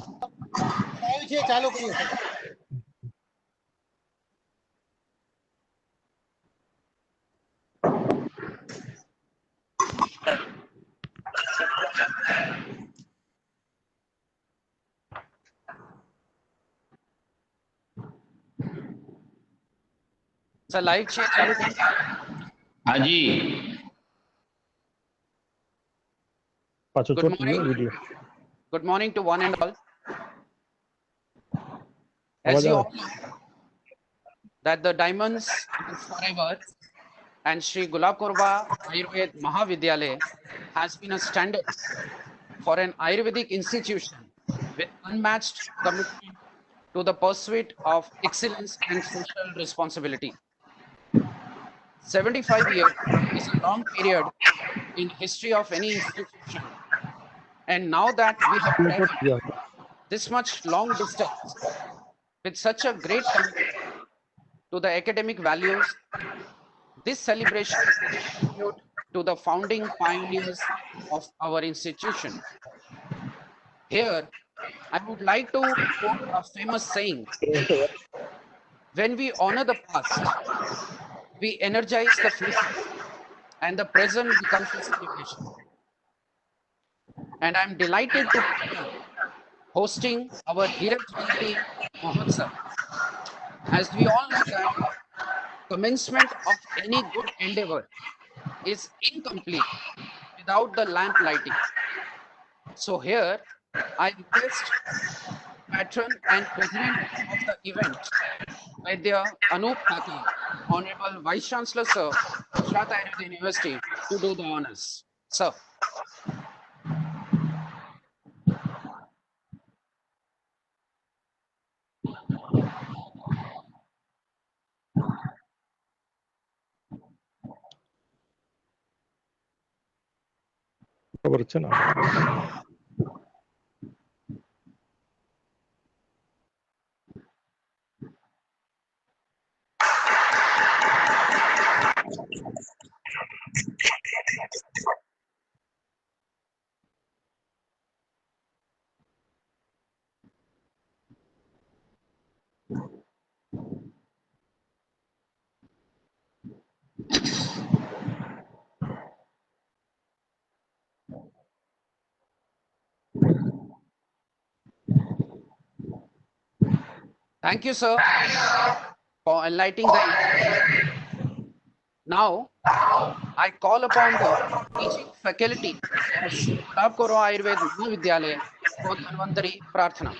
Live છે, ચાલુ કર્યું છે. સર લાઈવ છે, ચાલુ કરો. हाँ जी. Good morning. Good morning to one and all. As you all know that the diamonds are forever and Sri Gulab Korba Ayurved Mahavidyalaya has been a standard for an Ayurvedic institution with unmatched commitment to the pursuit of excellence and social responsibility. 75 years is a long period in history of any institution. And now that we have traveled this much long distance with such a great commitment to the academic values, this celebration is a tribute to the founding pioneers of our institution. Here, I would like to quote a famous saying: when we honor the past, we energize the future, and the present becomes a celebration. And I'm delighted to be here hosting our Hirak Jayanti Mahotsav. As we all know that commencement of any good endeavor is incomplete without the lamp lighting. So here I request patron and president of the event, Vaidya Anup Thakur, Honorable Vice Chancellor Sir, Gujarat Ayurveda University, to do the honors. Sir. ખબર છે ને. Thank you, sir, for enlightening the information. Now, I call upon the teaching faculty of Sri Gulab Korba Ayurved Mahavidyalaya for Dhanvantari Prarthana.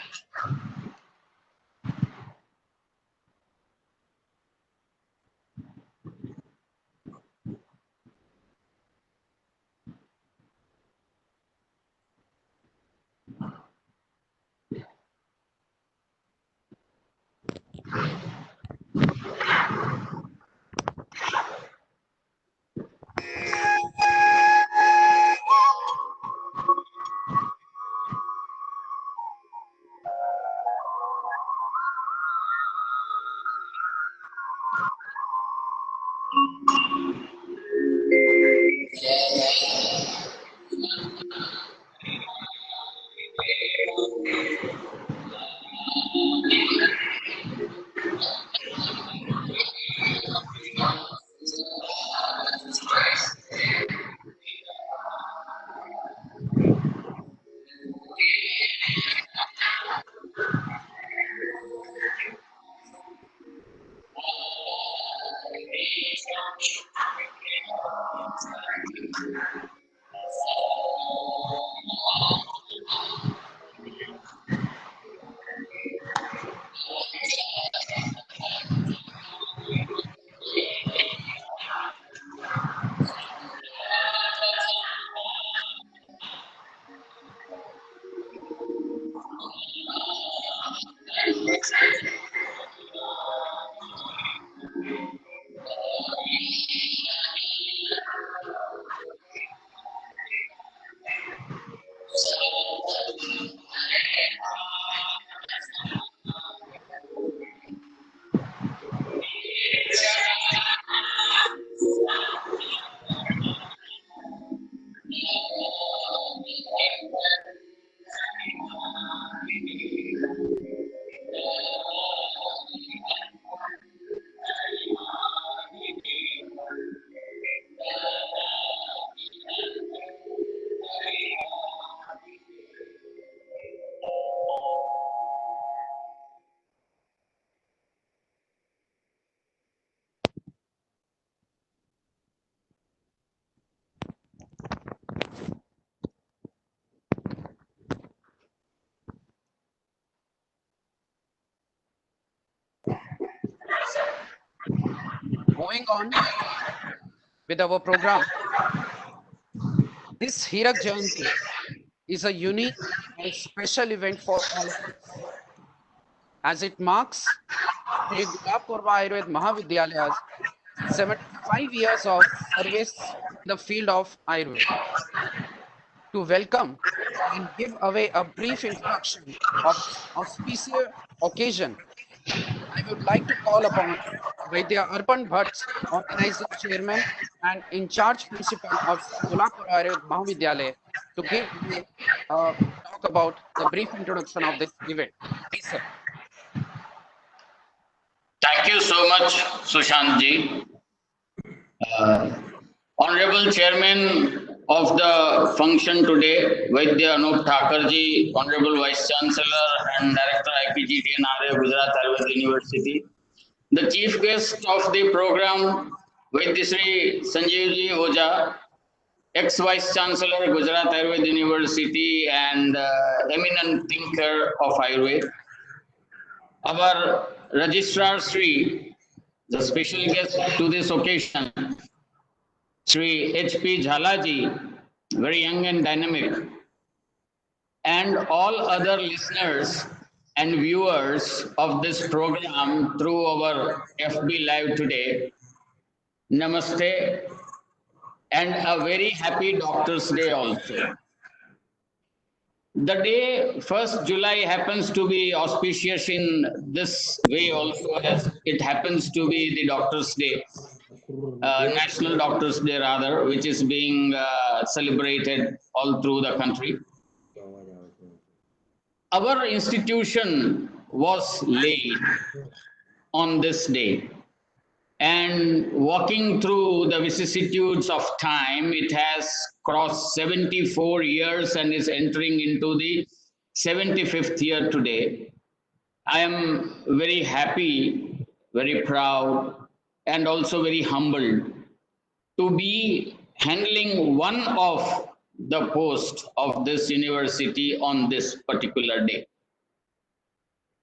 moving on with our program. This Hirak Jayanti is a unique and special event for all of us, as it marks Sri Gulab Purva Ayurved Mahavidyalay's 75 years of service in the field of Ayurveda. To welcome and give away a brief introduction of this auspicious occasion, I would like to call upon Vaidya Arpan Bhatt, organizing chairman and in charge principal of Gulabpur Ayurved Mahavidyalaya, to give talk about the brief introduction of this event. Please, sir. Thank you so much, Sushant ji. Honorable Chairman of the function today, Vaidya Anup Thakurji, Honorable Vice Chancellor and Director IPGT and RA Gujarat Ayurveda University. The chief guest of the program, Vaidya Sri Sanjeevji Oja, ex-Vice Chancellor, Gujarat Ayurveda University and eminent thinker of Ayurveda. Our Registrar Sri, the special guest to this occasion, Sri H.P. Jhalaji, very young and dynamic, and all other listeners and viewers of this program through our FB Live today, Namaste, and a very happy Doctor's Day also. The day 1st July happens to be auspicious in this way also, as it happens to be the Doctor's Day. National Doctors Day rather, which is being celebrated all through the country. Our institution was laid on this day, and walking through the vicissitudes of time, it has crossed 74 years and is entering into the 75th year today. I am very happy, very proud, and also very humbled to be handling one of the posts of this university on this particular day.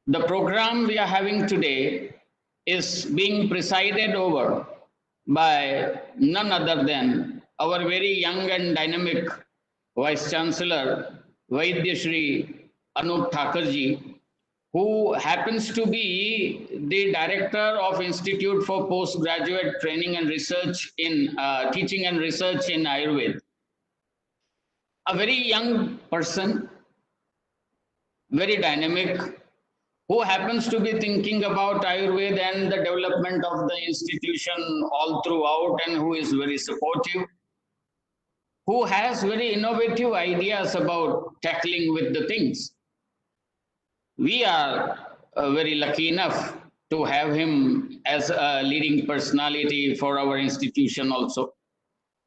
The program we are having today is being presided over by none other than our very young and dynamic Vice Chancellor, Vaidya Shri Anup Thakurji, who happens to be the Director of Institute for Postgraduate Training and Research in Teaching and Research in Ayurveda. A very young person, very dynamic, who happens to be thinking about Ayurveda and the development of the institution all throughout, and who is very supportive, who has very innovative ideas about tackling with the things. We are very lucky enough to have him as a leading personality for our institution also.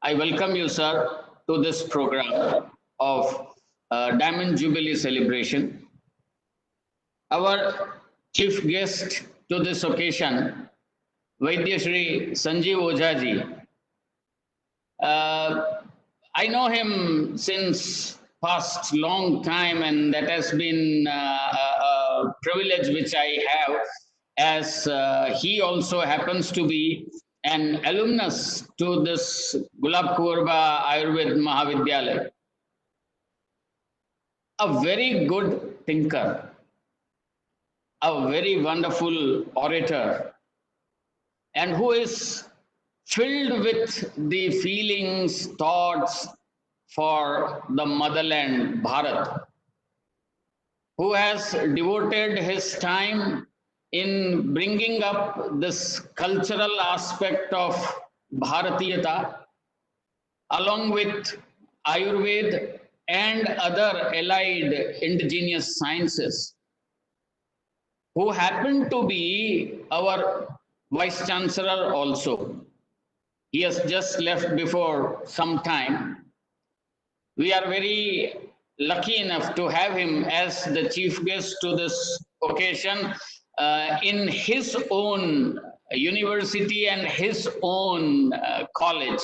I welcome you, sir, to this program of Diamond Jubilee celebration. Our chief guest to this occasion, Vaidya Shri Sanjeev Oja ji. I know him since past long time, and that has been a privilege which I have, as he also happens to be an alumnus to this Gulab Purva Ayurveda Mahavidyalaya. A very good thinker, a very wonderful orator, and who is filled with the feelings, thoughts for the motherland, Bharat, who has devoted his time in bringing up this cultural aspect of Bharatiyata, along with Ayurveda and other allied indigenous sciences, who happen to be our Vice Chancellor also. He has just left before some time. We are very lucky enough to have him as the chief guest to this occasion in his own university and his own college.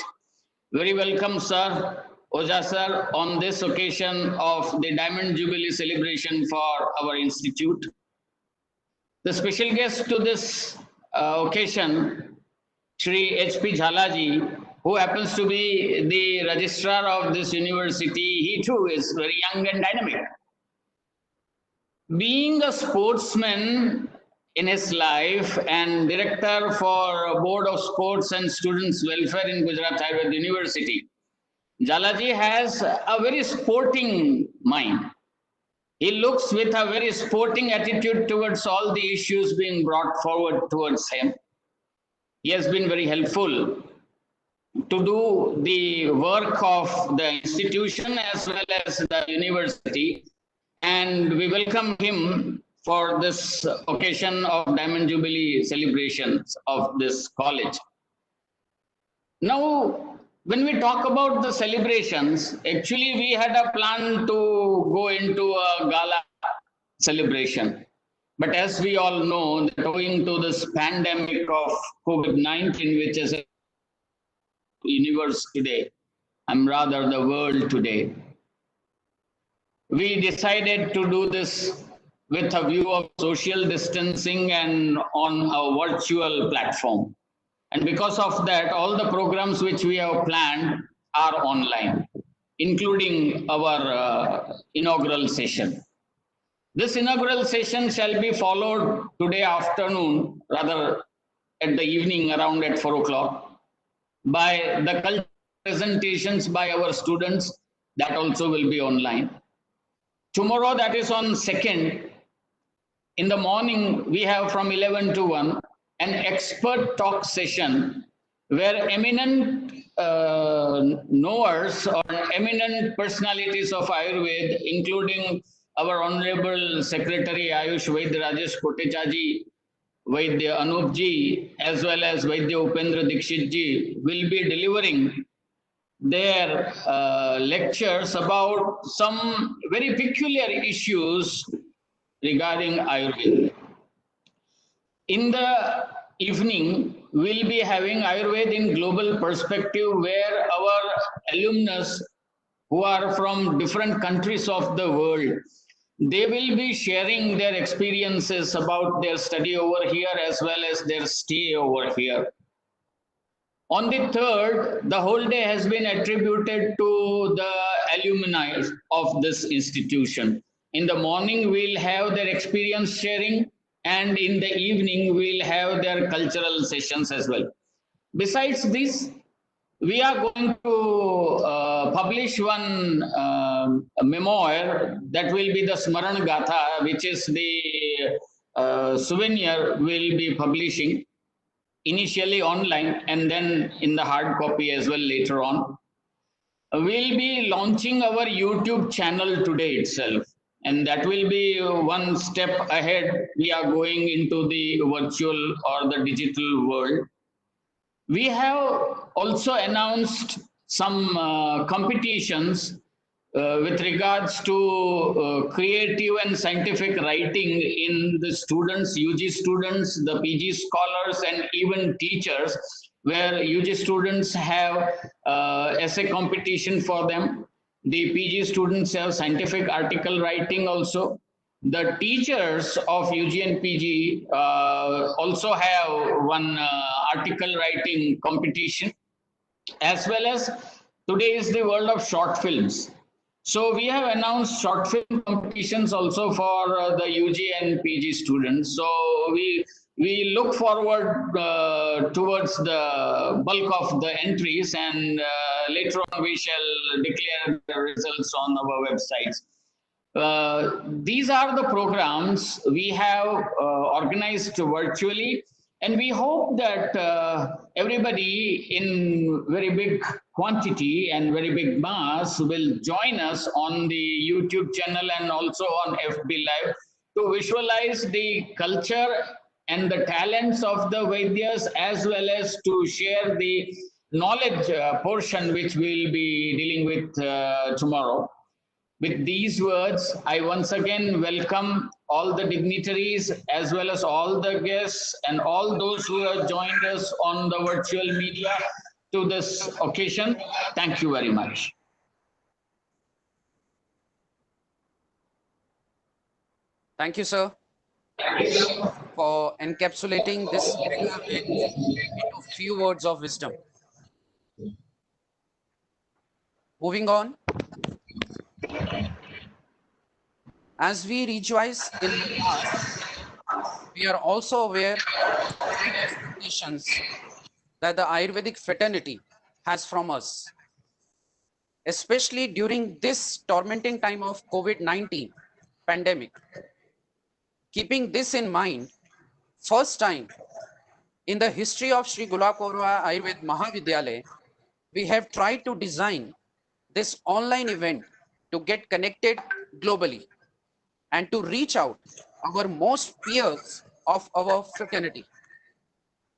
Very welcome, sir, Oja sir, on this occasion of the Diamond Jubilee celebration for our institute. The special guest to this occasion Shri H.P. Jhalaji, who happens to be the registrar of this university, he too is very young and dynamic. Being a sportsman in his life and director for Board of Sports and Students Welfare in Gujarat Ayurveda University, Jhalaji has a very sporting mind. He looks with a very sporting attitude towards all the issues being brought forward towards him. He has been very helpful to do the work of the institution as well as the university, and we welcome him for this occasion of Diamond Jubilee celebrations of this college. Now, when we talk about the celebrations, actually we had a plan to go into a gala celebration. But as we all know, that owing to this pandemic of COVID-19, which is a universe today, rather the world today, we decided to do this with a view of social distancing and on a virtual platform. And because of that, all the programs which we have planned are online, including our inaugural session. This inaugural session shall be followed today afternoon, rather at the evening around at 4 o'clock, by the cultural presentations by our students. That also will be online. Tomorrow, that is on 2nd, in the morning, we have from 11 to 1, an expert talk session where eminent knowers or eminent personalities of Ayurveda, including our Honorable Secretary Ayush Vaidya Rajesh Kotechaji, Vaidya Anupji, as well as Vaidya Upendra Dikshitji, will be delivering their lectures about some very peculiar issues regarding Ayurveda. In the evening, we'll be having Ayurveda in global perspective, where our alumnus who are from different countries of the world, they will be sharing their experiences about their study over here as well as their stay over here. On the 3rd, the whole day has been attributed to the alumni of this institution. In the morning, we'll have their experience sharing, and in the evening, we'll have their cultural sessions as well. Besides this, we are going to publish one memoir that will be the Smaran Gatha, which is the souvenir we'll be publishing initially online and then in the hard copy as well later on. We'll be launching our YouTube channel today itself, and that will be one step ahead. We are going into the virtual or the digital world. We have also announced some competitions with regards to creative and scientific writing in the students, UG students, the PG scholars, and even teachers, where UG students have essay competition for them. The PG students have scientific article writing also. The teachers of UG and PG also have one article writing competition, as well as today is the world of short films. So we have announced short film competitions also for the UG and PG students. So we look forward towards the bulk of the entries, and later on we shall declare the results on our websites. These are the programs we have organized virtually, and we hope that everybody in very big quantity and very big mass will join us on the YouTube channel and also on FB Live to visualize the culture and the talents of the Vaidyas, as well as to share the knowledge portion which we'll be dealing with tomorrow. With these words, I once again welcome all the dignitaries as well as all the guests and all those who have joined us on the virtual media to this occasion. Thank you very much. Thank you, sir, for encapsulating this few words of wisdom. Moving on, as we rejoice in the past, we are also aware of the great expectations that the Ayurvedic fraternity has from us, especially during this tormenting time of COVID-19 pandemic. Keeping this in mind, first time in the history of Sri Gulab Kaurva Ayurved Mahavidyalaya, we have tried to design this online event to get connected globally and to reach out our most peers of our fraternity.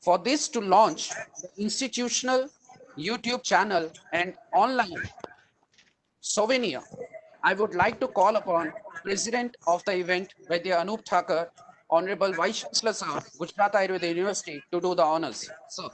For this to launch the institutional YouTube channel and online souvenir, I would like to call upon President of the event, Vaidya Anup Thakur, Honorable Vice Chancellor Sir, Gujarat Ayurveda University, to do the honors. Sir.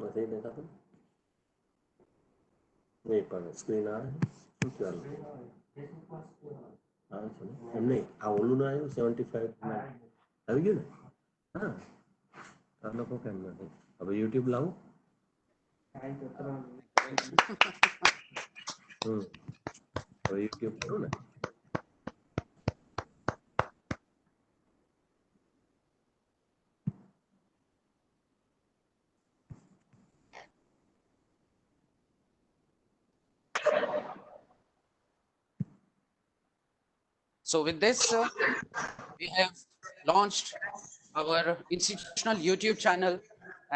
નથી દેખાતું નહીં પણ screen આવે શું ચાલુ આવે છે એમ નહીં આ ઓલું ના આવ્યું 75 આવી ગયું ને હા આ લોકો કેમ નથી હવે યુટ્યુબ લાવું હવે યુટ્યુબ કરું ને So with this, we have launched our institutional YouTube channel,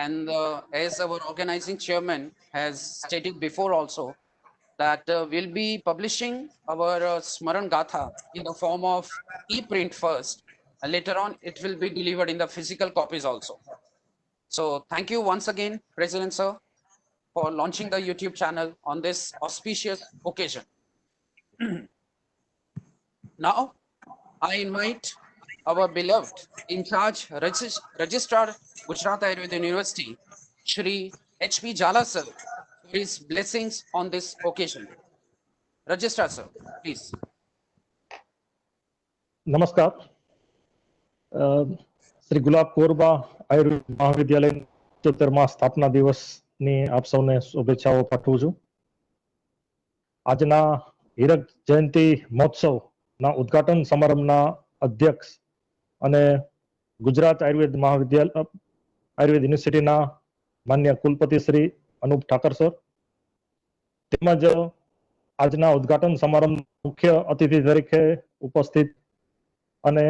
and as our organizing chairman has stated before also, that we'll be publishing our Smaran Gatha in the form of e-print first, and later on it will be delivered in the physical copies also. So thank you once again, President Sir, for launching the YouTube channel on this auspicious occasion. Now, I invite our beloved in charge registrar Gujarat Ayurveda University, Shri H.P. Jala sir, for his blessings on this occasion. Registrar sir, please. નમસ્કાર. શ્રી ગુલાબ કોરબા આયુર્વેદ મહાવિદ્યાલય 75મા સ્થાપના દિવસની આપ સૌને શુભેચ્છાઓ પાઠવું છું. આજના હીરક જયંતિ મહોત્સવના ઉદ્ઘાટન સમારંભના અધ્યક્ષ અને ગુજરાત આયુર્વેદ મહાવિદ્યાલય આયુર્વેદ યુનિવર્સિટીના માન્ય કુલપતિ શ્રી અનુપ ઠાકર સર તેમજ આજના ઉદ્ઘાટન સમારંભ મુખ્ય અતિથિ તરીકે ઉપસ્થિત અને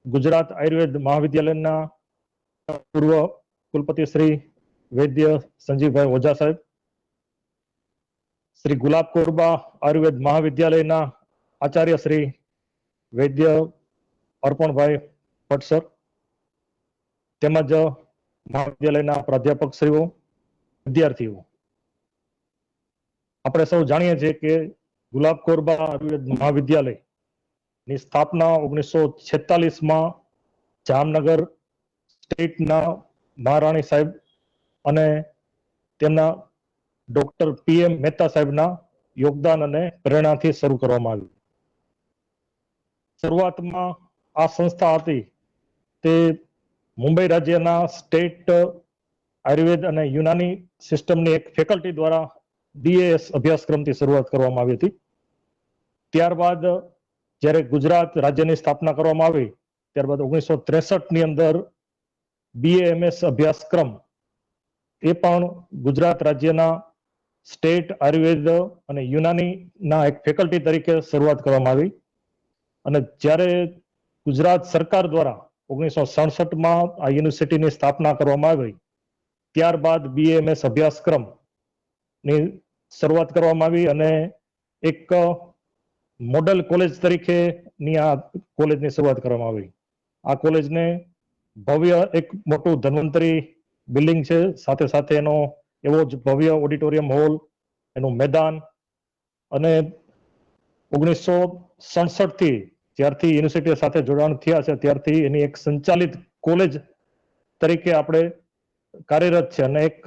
ગુજરાત આયુર્વેદ મહાવિદ્યાલયના પૂર્વ કુલપતિ શ્રી વૈદ્ય સંજીવભાઈ ઓઝા સાહેબ, શ્રી ગુલાબ કોરબા આયુર્વેદ મહાવિદ્યાલયના આચાર્ય શ્રી વૈદ્ય અર્પણભાઈ ભટ્ટ સર તેમજ મહાવિદ્યાલયના પ્રાધ્યાપકશ્રીઓ, વિદ્યાર્થીઓ. આપણે સૌ જાણીએ છીએ કે ગુલાબ કોરબા આયુર્વેદ મહાવિદ્યાલય ની સ્થાપના 1946માં જામનગર સ્ટેટના મહારાણી સાહેબ અને તેમના ડોક્ટર પીએમ મહેતા સાહેબના યોગદાન અને પ્રેરણાથી શરૂ કરવામાં આવી. શરૂઆતમાં આ સંસ્થા હતી તે મુંબઈ રાજ્યના સ્ટેટ આયુર્વેદ અને યુનાની સિસ્ટમની એક ફેકલ્ટી દ્વારા બીએએસ અભ્યાસક્રમથી શરૂઆત કરવામાં આવી હતી. ત્યારબાદ જ્યારે ગુજરાત રાજ્યની સ્થાપના કરવામાં આવી ત્યારબાદ 1963ની અંદર બીએએમએસ અભ્યાસક્રમ એ પણ ગુજરાત રાજ્યના સ્ટેટ આયુર્વેદ અને યુનાનીના એક ફેકલ્ટી તરીકે શરૂઆત કરવામાં આવી અને જ્યારે ગુજરાત સરકાર દ્વારા 1967માં આ યુનિવર્સિટીની સ્થાપના કરવામાં આવી ત્યારબાદ બીએએમએસ અભ્યાસક્રમની શરૂઆત કરવામાં આવી અને એક મોડલ કોલેજ તરીકેની આ કોલેજની શરૂઆત કરવામાં આવી. આ કોલેજને ભવ્ય એક મોટું ધન્વંતરી બિલ્ડિંગ છે, સાથે સાથે એનો એવો જ ભવ્ય ઓડિટોરિયમ હોલ, એનું મેદાન, અને 1967 થી જ્યારથી યુનિવર્સિટી સાથે જોડાણ થયા છે ત્યારથી એની એક સંચાલિત કોલેજ તરીકે આપણે કાર્યરત છે, અને એક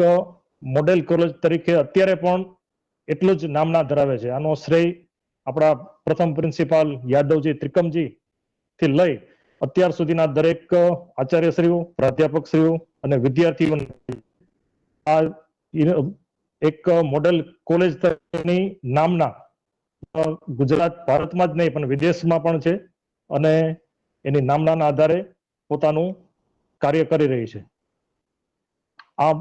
મોડેલ કોલેજ તરીકે અત્યારે પણ એટલું જ નામના ધરાવે છે. આનો શ્રેય આપણા પ્રથમ પ્રિન્સિપાલ યાદવજી ત્રિકમજી થી લઈ અત્યાર સુધીના દરેક આચાર્યશ્રીઓ, પ્રાધ્યાપકશ્રીઓ અને વિદ્યાર્થીઓને આ એક મોડેલ કોલેજ તરીકેની નામના ગુજરાત ભારતમાં જ નહીં પણ વિદેશમાં પણ છે, અને એની નામનાના આધારે પોતાનું કાર્ય કરી રહી છે. આ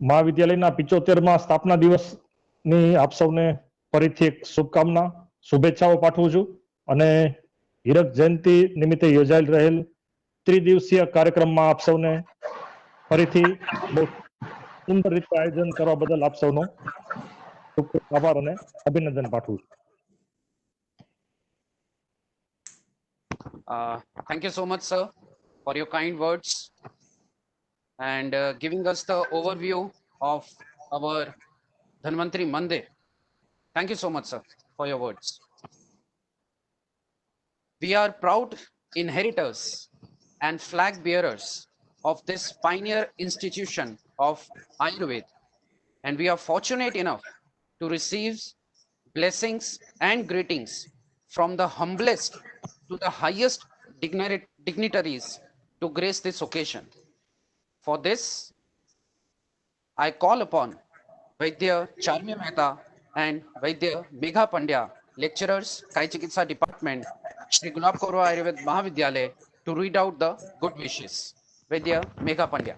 મહાવિદ્યાલયના 75મા સ્થાપના દિવસની આપ સૌને ફરીથી એક શુભકામના, શુભેચ્છાઓ પાઠવું છું, અને હીરક જયંતિ નિમિત્તે યોજાયેલ રહેલ ત્રિદિવસીય કાર્યક્રમમાં આપ સૌને ફરીથી બહુ સુંદર રીતે આયોજન કરવા બદલ આપ સૌનો ખૂબ ખૂબ આભાર અને અભિનંદન પાઠવું છું. Thank you so much, sir, for your kind words and giving us the overview of our Dhanvantari Mandir. Thank you so much, sir, for your words. We are proud inheritors and flag bearers of this pioneer institution of Ayurveda, and we are fortunate enough to receive blessings and greetings from the humblest to the highest dignitaries to grace this occasion. For this, I call upon Vaidya Charmya Mehta and Vaidya Megha Pandya, lecturers, Kai Chikitsa Department, Shri Gulab Kaurva Ayurved Mahavidyalaya, to read out the good wishes. Vaidya Megha Pandya.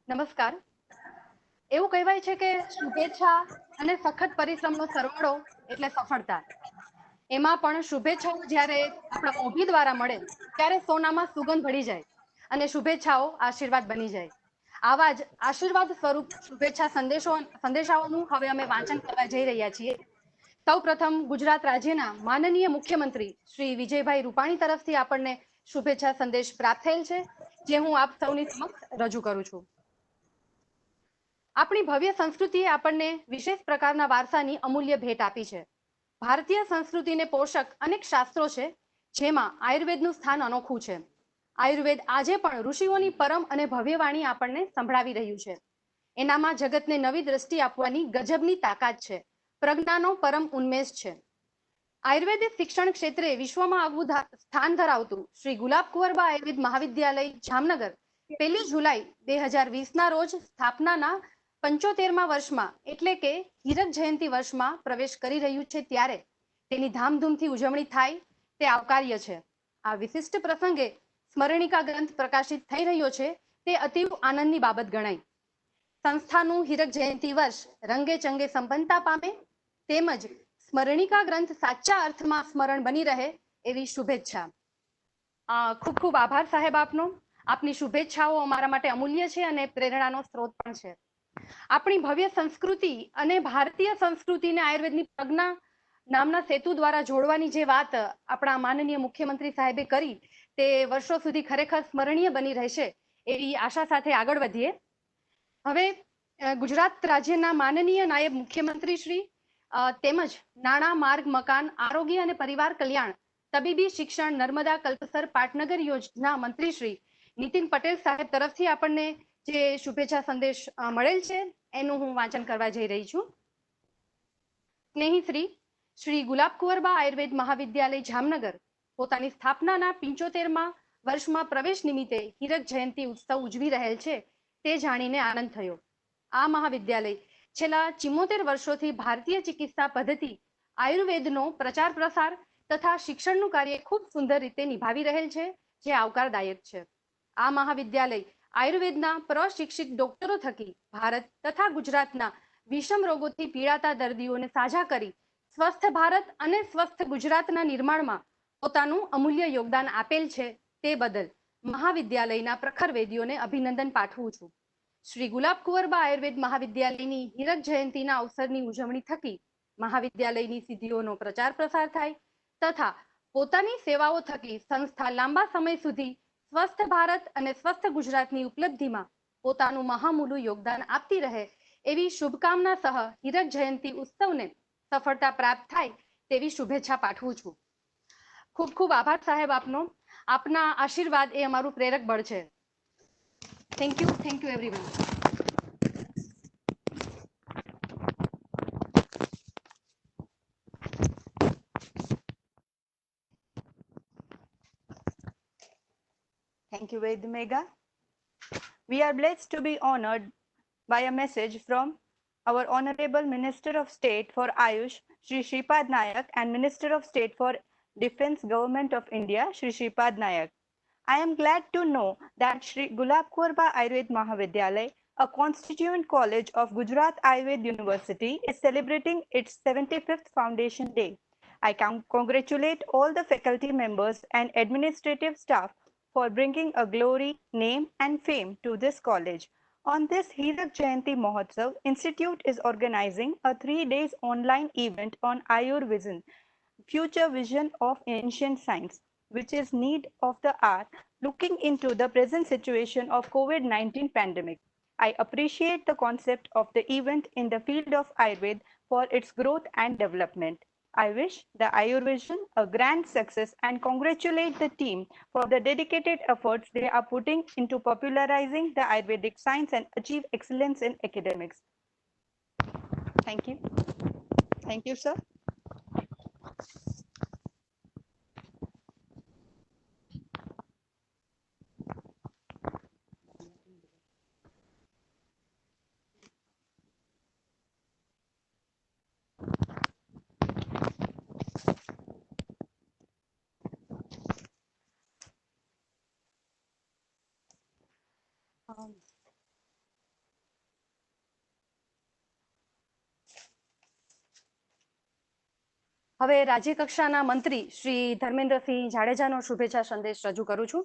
નમસ્કાર. એવું કહેવાય છે કે શુભેચ્છા અને સખત પરિશ્રમનો સરવાળો એટલે સફળતા. એમાં પણ શુભેચ્છાઓ જ્યારે આપણા મોભી દ્વારા મળે ત્યારે સોનામાં સુગંધ ભળી જાય અને શુભેચ્છાઓ આશીર્વાદ બની જાય. આવા જ આશીર્વાદ સ્વરૂપ શુભેચ્છા સંદેશાઓનું હવે અમે વાંચન કરવા જઈ રહ્યા છીએ. સૌ પ્રથમ ગુજરાત રાજ્યના માનનીય મુખ્યમંત્રી શ્રી વિજયભાઈ રૂપાણી તરફથી આપણને શુભેચ્છા સંદેશ પ્રાપ્ત થયેલ છે, જે હું આપ સૌની સમક્ષ રજૂ કરું છું. આપણી ભવ્ય સંસ્કૃતિએ આપણને વિશેષ પ્રકારના વારસાની અમૂલ્ય ભેટ આપી છે. ભારતીય સંસ્કૃતિને પોષક અનેક શાસ્ત્રો છે, જેમાં આયુર્વેદનું સ્થાન અનોખું છે. આયુર્વેદ આજે પણ ઋષિઓની પરમ અને ભવ્ય વાણી આપણને સંભળાવી રહ્યું છે. એનામાં જગતને નવી દ્રષ્ટિ આપવાની ગજબની તાકાત છે, પ્રજ્ઞાનો પરમ ઉન્મેષ છે. આયુર્વેદિક શિક્ષણ ક્ષેત્રે વિશ્વમાં આગવું સ્થાન ધરાવતું શ્રી ગુલાબ કુંવરબા આયુર્વેદ મહાવિદ્યાલય જામનગર 1 જુલાઈ 2020ના રોજ સ્થાપનાના 75મા વર્ષમાં એટલે કે હીરક જયંતિ વર્ષમાં પ્રવેશ કરી રહ્યું છે, ત્યારે તેની ધામધૂમથી ઉજવણી થાય તે આવકાર્ય છે. આ વિશિષ્ટ પ્રસંગે સ્મરણિકા ગ્રંથ પ્રકાશિત થઈ રહ્યો છે, તે અતિ આનંદની બાબત ગણાય. સંસ્થાનું હીરક જયંતિ વર્ષ રંગે ચંગે સંપન્નતા પામે, તેમજ સ્મરણિકા ગ્રંથ સાચા અર્થમાં સ્મરણ બની રહે એવી શુભેચ્છા. ખૂબ ખૂબ આભાર સાહેબ આપનો. આપની શુભેચ્છાઓ અમારા માટે અમૂલ્ય છે અને પ્રેરણાનો સ્ત્રોત પણ છે. આપણી ભવ્ય સંસ્કૃતિ અને ભારતીય સંસ્કૃતિને આયુર્વેદની પ્રજ્ઞા નામના સેતુ દ્વારા જોડવાની જે વાત આપણા માનનીય મુખ્યમંત્રી સાહેબે કરી, તે વર્ષો સુધી ખરેખર સ્મરણીય બની રહેશે એવી આશા સાથે આગળ વધીએ. હવે ગુજરાત રાજ્યના માનનીય નાયબ મુખ્યમંત્રી શ્રી તેમજ નાણાં, માર્ગ, મકાન, આરોગ્ય અને પરિવાર કલ્યાણ, તબીબી શિક્ષણ, નર્મદા કલ્પસર પાટનગર યોજના મંત્રી શ્રી નીતિન પટેલ સાહેબ તરફથી આપણને જે શુભેચ્છા સંદેશ મળેલ છે એનું હું વાંચન કરવા જઈ રહી છું. સ્નેહીશ્રી શ્રી ગુલાબ કુંવરબા આયુર્વેદ મહાવિદ્યાલય જામનગર પોતાની સ્થાપનાના 75મા વર્ષમાં પ્રવેશ નિમિત્તે હીરક જયંતિ ઉત્સવ ઉજવી રહેલ છે, તે જાણીને આનંદ થયો. આ મહાવિદ્યાલય છેલ્લા 74 વર્ષોથી ભારતીય ચિકિત્સા પદ્ધતિ આયુર્વેદનો પ્રચાર પ્રસાર તથા શિક્ષણનું કાર્ય ખૂબ સુંદર રીતે નિભાવી રહેલ છે, જે આવકારદાયક છે. આ મહાવિદ્યાલય આયુર્વેદના પ્રશિક્ષિત ડોક્ટરો થકી ભારત તથા ગુજરાતના વિષમ રોગોથી પીડાતા દર્દીઓને સાજા કરી સ્વસ્થ ભારત અને સ્વસ્થ ગુજરાતના નિર્માણમાં પોતાનું અમૂલ્ય યોગદાન આપેલ છે તે બદલ મહાવિદ્યાલયના પ્રખર વેદીઓને અભિનંદન પાઠવું છું. શ્રી ગુલાબ કુંવરબા આયુર્વેદ મહાવિદ્યાલયની હીરક જયંતિના અવસરની ઉજવણી થકી મહાવિદ્યાલયની સિદ્ધિઓનો પ્રચાર પ્રસાર થાય તથા પોતાની સેવાઓ થકી સંસ્થા લાંબા સમય સુધી સ્વસ્થ ભારત અને સ્વસ્થ ગુજરાતની ઉપલબ્ધિમાં પોતાનું મહામૂલું યોગદાન આપતી રહે એવી શુભકામના સહ હીરક જયંતિ ઉત્સવને સફળતા પ્રાપ્ત થાય તેવી શુભેચ્છા પાઠવું છું. ખૂબ ખૂબ આભાર સાહેબ આપનો. આપના આશીર્વાદ એ અમારું પ્રેરક બળ છે. Thank you everyone. Thank you, Ved Mega. We are blessed to be honored by a message from our Honorable Minister of State for Ayush, Shri Shripad Nayak, and Minister of State for Defence, Government of India, Shri Shripad Nayak. I am glad to know that Shri Gulab Khuarba Ayurved Mahavidyalay, a constituent college of Gujarat Ayurved University, is celebrating its 75th Foundation Day. I congratulate all the faculty members and administrative staff for bringing a glory, name and fame to this college. On this Hirak Jayanti Mahotsav, Institute is organizing a 3 days online event on Ayurvision, Future Vision of Ancient Science, which is need of the hour, looking into the present situation of COVID-19 pandemic. I appreciate the concept of the event in the field of Ayurveda for its growth and development. I wish the Ayurvision a grand success and congratulate the team for the dedicated efforts they are putting into popularizing the Ayurvedic science and achieve excellence in academics. Thank you. Thank you, sir. હવે રાજ્ય કક્ષાના મંત્રી શ્રી ધર્મેન્દ્રસિંહ જાડેજાનો શુભેચ્છા સંદેશ રજૂ કરું છું.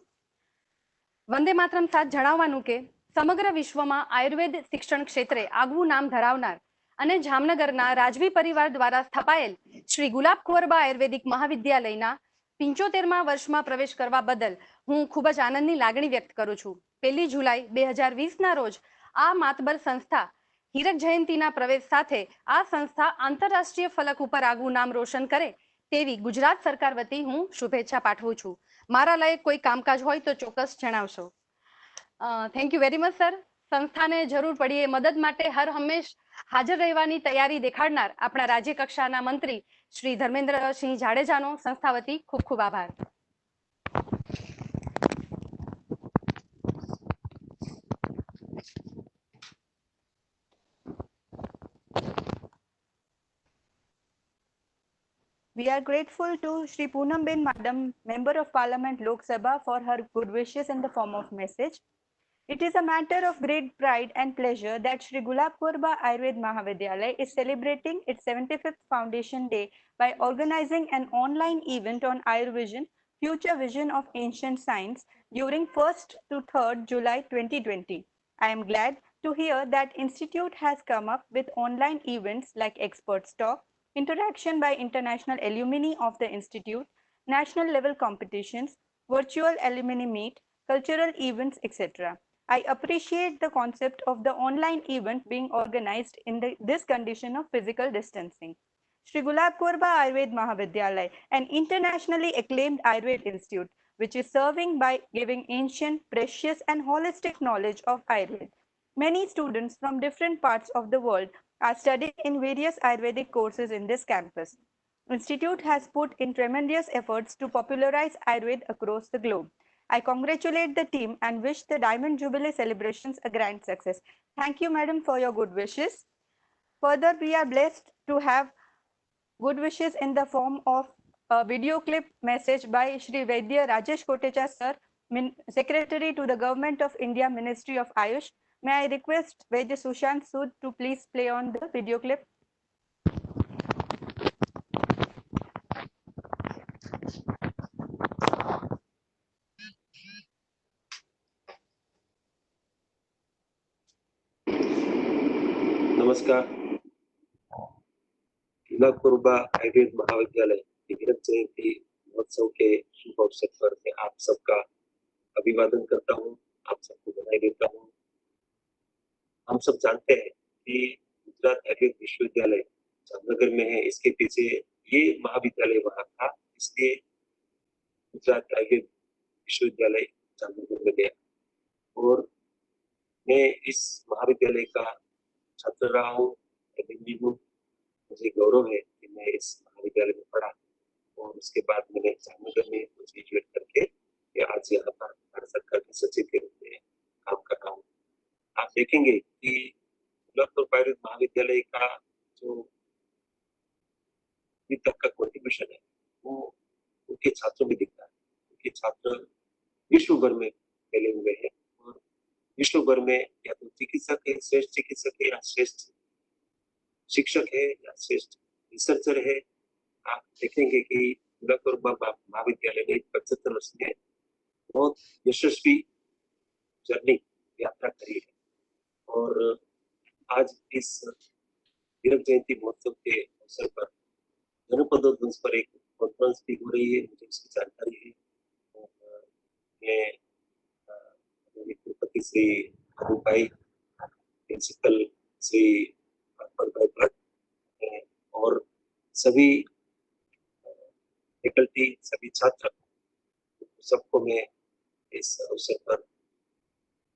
વંદે માતરમ સાથ જણાવવાનું કે સમગ્ર વિશ્વમાં આયુર્વેદ શિક્ષણ ક્ષેત્રે આગવું નામ ધરાવનાર અને જામનગરના રાજવી પરિવાર દ્વારા સ્થપાયેલ શ્રી ગુલાબ કુંવરબા આયુર્વેદિક મહાવિદ્યાલયના 75મા વર્ષમાં પ્રવેશ કરવા બદલ હું ખૂબ જ આનંદની લાગણી વ્યક્ત કરું છું. 1 જુલાઈ 2020ના રોજ આ માતબર સંસ્થા હીરક જયંતિના પ્રવેશ સાથે આ સંસ્થા આંતરરાષ્ટ્રીય ફલક ઉપર આગવું નામ રોશન કરે તેવી ગુજરાત સરકાર વતી હું શુભેચ્છા પાઠવું છું. મારા લાયક કોઈ કામકાજ હોય તો ચોક્કસ જણાવશો. Thank you very much sir. સંસ્થાને જરૂર પડીએ મદદ માટે હર હંમેશ હાજર રહેવાની તૈયારી દેખાડનાર આપણા રાજ્ય કક્ષાના મંત્રી શ્રી ધર્મેન્દ્રસિંહ જાડેજાનો સંસ્થા વતી ખૂબ ખૂબ આભાર. We are grateful to Shri Poonamben Madam, Member of Parliament Lok Sabha, for her good wishes in the form of message. It is a matter of great pride and pleasure that Shri Gulab Khuarba Ayurved Mahavidyalay is celebrating its 75th Foundation Day by organizing an online event on Ayurvision, Future Vision of Ancient Science, during 1st to 3rd July 2020. I am glad to hear that Institute has come up with online events like Experts Talk, interaction by international alumni of the Institute, national level competitions, virtual alumni meet, cultural events, etc. I appreciate the concept of the online event being organized in this condition of physical distancing. Shri Gulab Khuarba Ayurved Mahavidyalay, an internationally acclaimed Ayurved institute, which is serving by giving ancient, precious and holistic knowledge of Ayurveda. Many students from different parts of the world are studying in various Ayurvedic courses in this campus. Institute has put in tremendous efforts to popularize Ayurveda across the globe. I congratulate the team and wish the Diamond Jubilee celebrations a grand success. Thank you, Madam, for your good wishes. Further, we are blessed to have good wishes in the form of a video clip message by Shri Vaidya Rajesh Kotecha sir, Secretary to the Government of India, Ministry of Ayush. May I request Vaidya Sushant Sood to please play on the video clip? नमस्कार। गुलाबकुर्बा आयुर्वेद महाविद्यालय की हीरक जयंती महोत्सव के शुभ अवसर पर मैं आप सबका अभिवादन करता हूँ, आप सबको बधाई देता हूँ। हम सब जानते हैं कि गुजरात आयुर्वेद विश्वविद्यालय जामनगर में है। इसके पीछे ये महाविद्यालय वहाँ था, इसलिए गुजरात आयुर्वेद विश्वविद्यालय जामनगर में गया और मैं इस महाविद्यालय का छात्र रहा हूँ। मुझे गौरव है कि मैं इस महाविद्यालय में पढ़ा और उसके बाद मैंने जामनगर में ग्रेजुएट करके आज यहाँ पर भारत सरकार के सचिव के रूप में काम कर रहा हूँ। आप देखेंगे कि गुलाबकुर्बा आयुर्वेद महाविद्यालय का जो अभी तक का कॉन्ट्रीब्यूशन है वो उनके छात्रों में दिखता है। उनके छात्र विश्व भर में फैले हुए हैं और विश्व भर में या तो चिकित्सक है, श्रेष्ठ चिकित्सक है, या श्रेष्ठ शिक्षक है, या श्रेष्ठ रिसर्चर है। आप देखेंगे कि गुलाबकुर्बा महाविद्यालय ने 75 वर्ष में बहुत यशस्वी जर्नी यात्रा करी है और आज इस हीरक जयंती महोत्सव के अवसर पर जनपदोध्वज पर एक कॉन्फ्रेंस भी हो रही है, मुझे उसकी जानकारी है। और मैं कुलपति श्री अनु भाई, प्रिंसिपल श्री भट्ट और सभी फैकल्टी, सभी छात्र, सबको मैं इस अवसर पर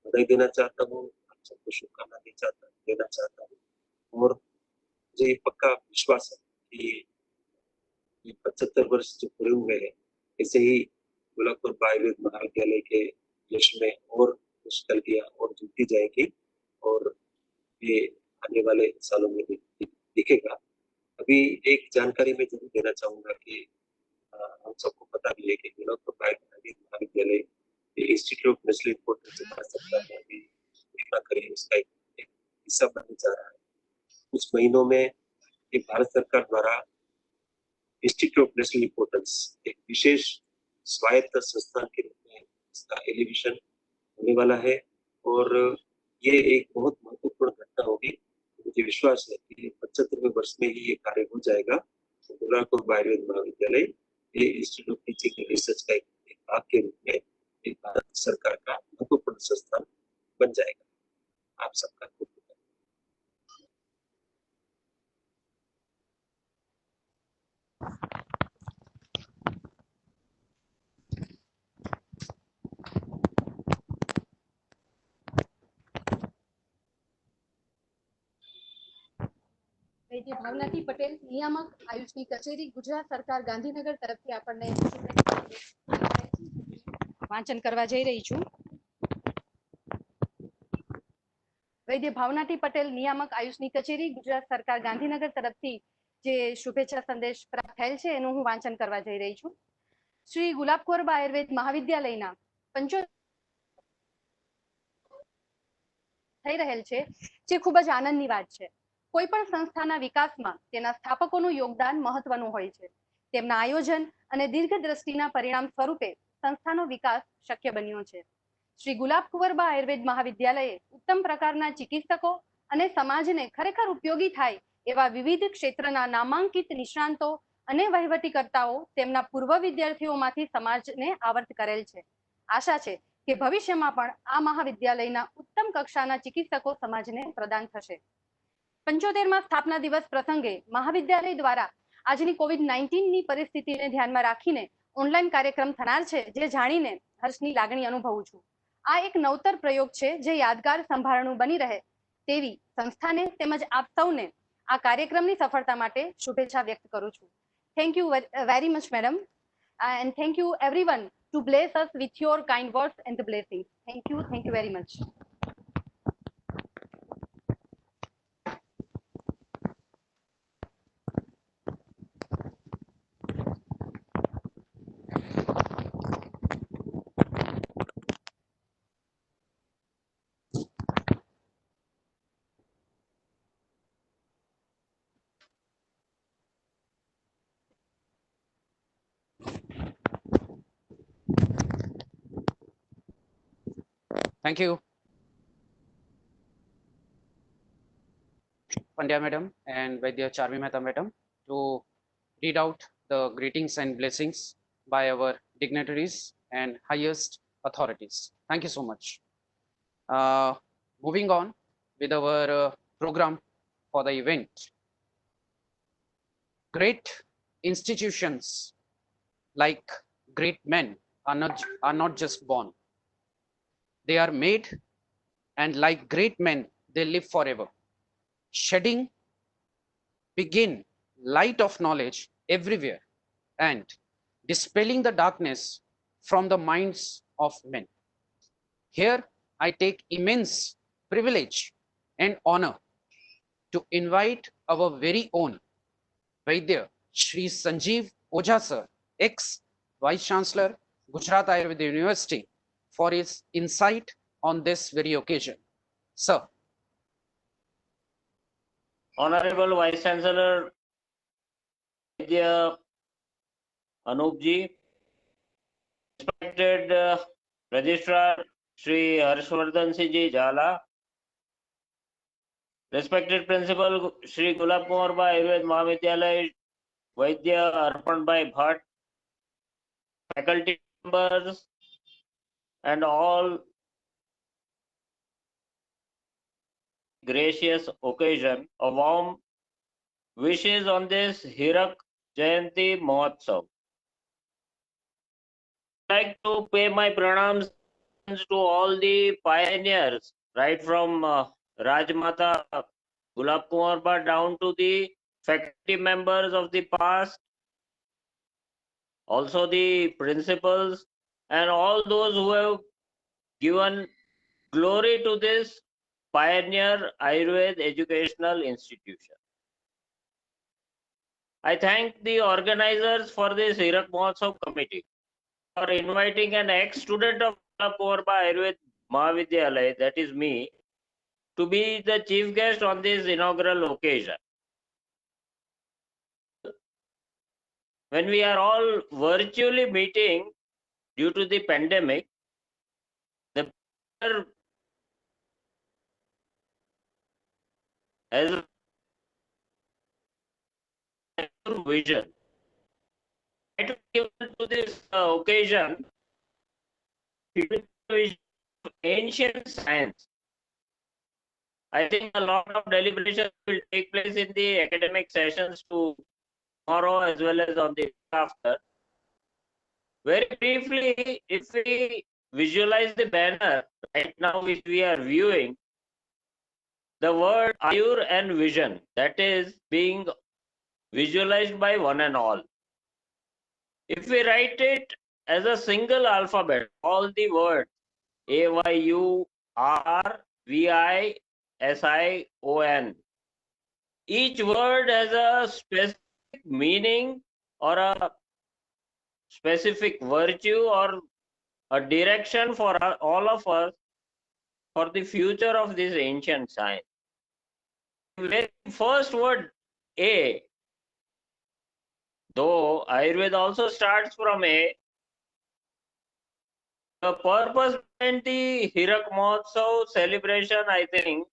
बधाई देना चाहता हूँ, आप सबको शुभकामना देना चाहता हूँ और मुझे पक्का विश्वास है कि 75 वर्ष जो पूरे हुए हैं, ऐसे ही गुलाबकुर्बा आयुर्वेद महाविद्यालय के यश में और मुश्किल और जुटती जाएगी और ये आने वाले सालों में दिखेगा। अभी एक जानकारी मैं जरूर देना चाहूंगा कि हम सबको पता भी है कि गुलाबकुर्बा आयुर्वेद महाविद्यालय institute of national importance Bharat सरकार ने अभी घोषणा करी, उसका एक हिस्सा बनने जा रहा है। कुछ महीनों में ये भारत सरकार द्वारा इंस्टीट्यूट ऑफ नेशनल इंपॉर्टेंस एक विशेष स्वायत्त संस्थान के रूप में इसका एलिवेशन होने वाला है और ये एक बहुत महत्वपूर्ण घटना होगी। मुझे विश्वास है कि 75वें वर्ष में ही ये कार्य हो जाएगा। तो गुलाबकुर्बा आयुर्वेद महाविद्यालय ये institute of teaching and research का एक भाग के रूप में एक भारत सरकार का महत्वपूर्ण संस्थान बन जाएगा। आप सबका खूब વૈદ્ય ભાવનાથી પટેલ, નિયામક આયુષની કચેરી, ગુજરાત સરકાર, ગાંધીનગર તરફથી આપણને વાંચન કરવા જઈ રહી છું. વૈદ્ય ભાવનાથી પટેલ, નિયામક આયુષની કચેરી, ગુજરાત સરકાર, ગાંધીનગર તરફથી જે શુભેચ્છા સંદેશ પ્રાપ્ત થયેલ છે એનું હું વાંચન કરવા જઈ રહી છું. શ્રી ગુલાબકુર્બા આયુર્વેદ મહાવિદ્યાલયના 75 થઈ રહેલ છે, જે ખૂબ જ આનંદની વાત છે. કોઈ પણ સંસ્થાના વિકાસમાં તેના સ્થાપકોનું યોગદાન મહત્વનું હોય છે. તેમના આયોજન અને દીર્ઘદ્રષ્ટિના પરિણામ સ્વરૂપે સંસ્થાનો વિકાસ શક્ય બન્યો છે. શ્રી ગુલાબકુર્બા આયુર્વેદ મહાવિદ્યાલયે ઉત્તમ પ્રકારના ચિકિત્સકો અને સમાજને ખરેખર ઉપયોગી થાય એવા વિવિધ ક્ષેત્રના નામાંકિત નિષ્ણાંતો અને વહીવટીકર્તાઓ તેમના પૂર્વ વિદ્યાર્થીઓમાંથી સમાજને આવર્ત કરેલ છે. આશા છે કે ભવિષ્યમાં પણ આ મહાવિદ્યાલયના ઉત્તમ કક્ષાના ચિકિત્સકો સમાજને પ્રદાન થશે. 75મા સ્થાપના દિવસ પ્રસંગે મહાવિદ્યાલય દ્વારા આજની COVID-19ની પરિસ્થિતિને ધ્યાનમાં રાખીને ઓનલાઈન કાર્યક્રમ થનાર છે, જે જાણીને હર્ષની લાગણી અનુભવું છું. આ એક નવતર પ્રયોગ છે જે યાદગાર સંભાળણું બની રહે તેવી સંસ્થાને તેમજ આપ સૌને આ કાર્યક્રમની સફળતા માટે શુભેચ્છા વ્યક્ત કરું છું. Thank you very much madam, and thank you everyone to bless us with your kind words and the blessings. Thank you very much. Thank you, Pandya Madam and Vaidya Charvi Mehta Madam, to read out the greetings and blessings by our dignitaries and highest authorities. Thank you so much. Moving on with our program for the event. Great institutions like great men are not just born. They are made, and like great men, they live forever, shedding begin light of knowledge everywhere and dispelling the darkness from the minds of men. Here, I take immense privilege and honor to invite our very own Vaidya Shri Sanjeev Ojha sir, ex-Vice Chancellor, Gujarat Ayurveda University, for his insight on this very occasion. Sir. Honorable Vice Chancellor Vaidya Anoopji, respected Registrar Shri Harshvardhan Singh Jala, respected Principal Shri Gulab Kumar Bhai Ayurved Mahavidyalaya Vaidya Arpan Bhai Bhatt, faculty members and all gracious occasion, a warm wishes on this Hirak Jayanti Mahotsav. I'd like to pay my pranams to all the pioneers, right from Rajmata Gulab Kumar Bhatt down to the faculty members of the past, also the principals, and all those who have given glory to this pioneer Ayurveda educational institution. I thank the organizers for this Hirak Mahotsav committee for inviting an ex-student of Gulab Kumar Bhai Ayurved Mahavidyalaya, that is me, to be the chief guest on this inaugural occasion. When we are all virtually meeting due to the pandemic, the as a vision, I to give to this occasion ancient science. I think a lot of deliberations will take place in the academic sessions tomorrow as well as on the day after. Very briefly, if we visualize the banner right now which we are viewing, the word Ayur and vision, that is being visualized by one and all. If we write it as a single alphabet, all the words AYURVISION, each word has a specific meaning or a specific virtue or a direction for all of us for the future of this ancient science. The very first word A, though Ayurveda also starts from A, the purpose behind the Hirak Mahotsav celebration, I think,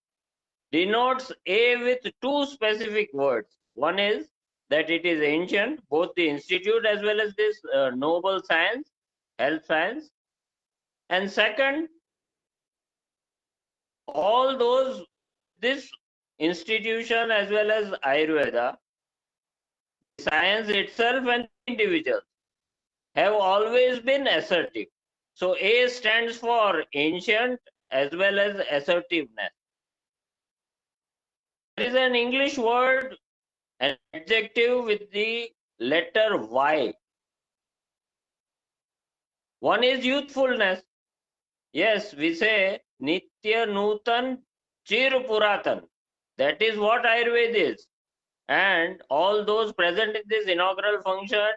denotes A with two specific words. One is that it is ancient, both the institute as well as this noble science, health science. And second, all those, this institution as well as Ayurveda, science itself and individuals have always been assertive. So A stands for ancient as well as assertiveness. There is an English word, an adjective with the letter Y. One is youthfulness. Yes, we say Nitya Nutan Chir Puratan. That is what Ayurveda is. And all those present in this inaugural function,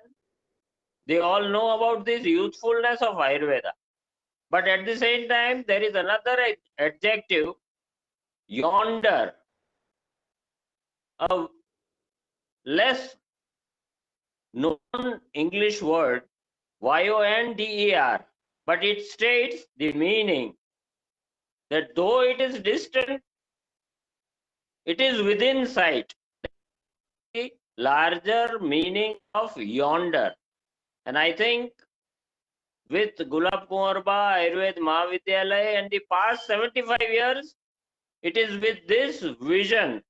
they all know about this youthfulness of Ayurveda. But at the same time, there is another adjective, yonder, a less known English word, YONDER, but it states the meaning that though it is distant, it is within sight. The larger meaning of yonder. And I think with Gulab Kumarba Ayurved Mahavidyalaya and the past 75 years, it is with this vision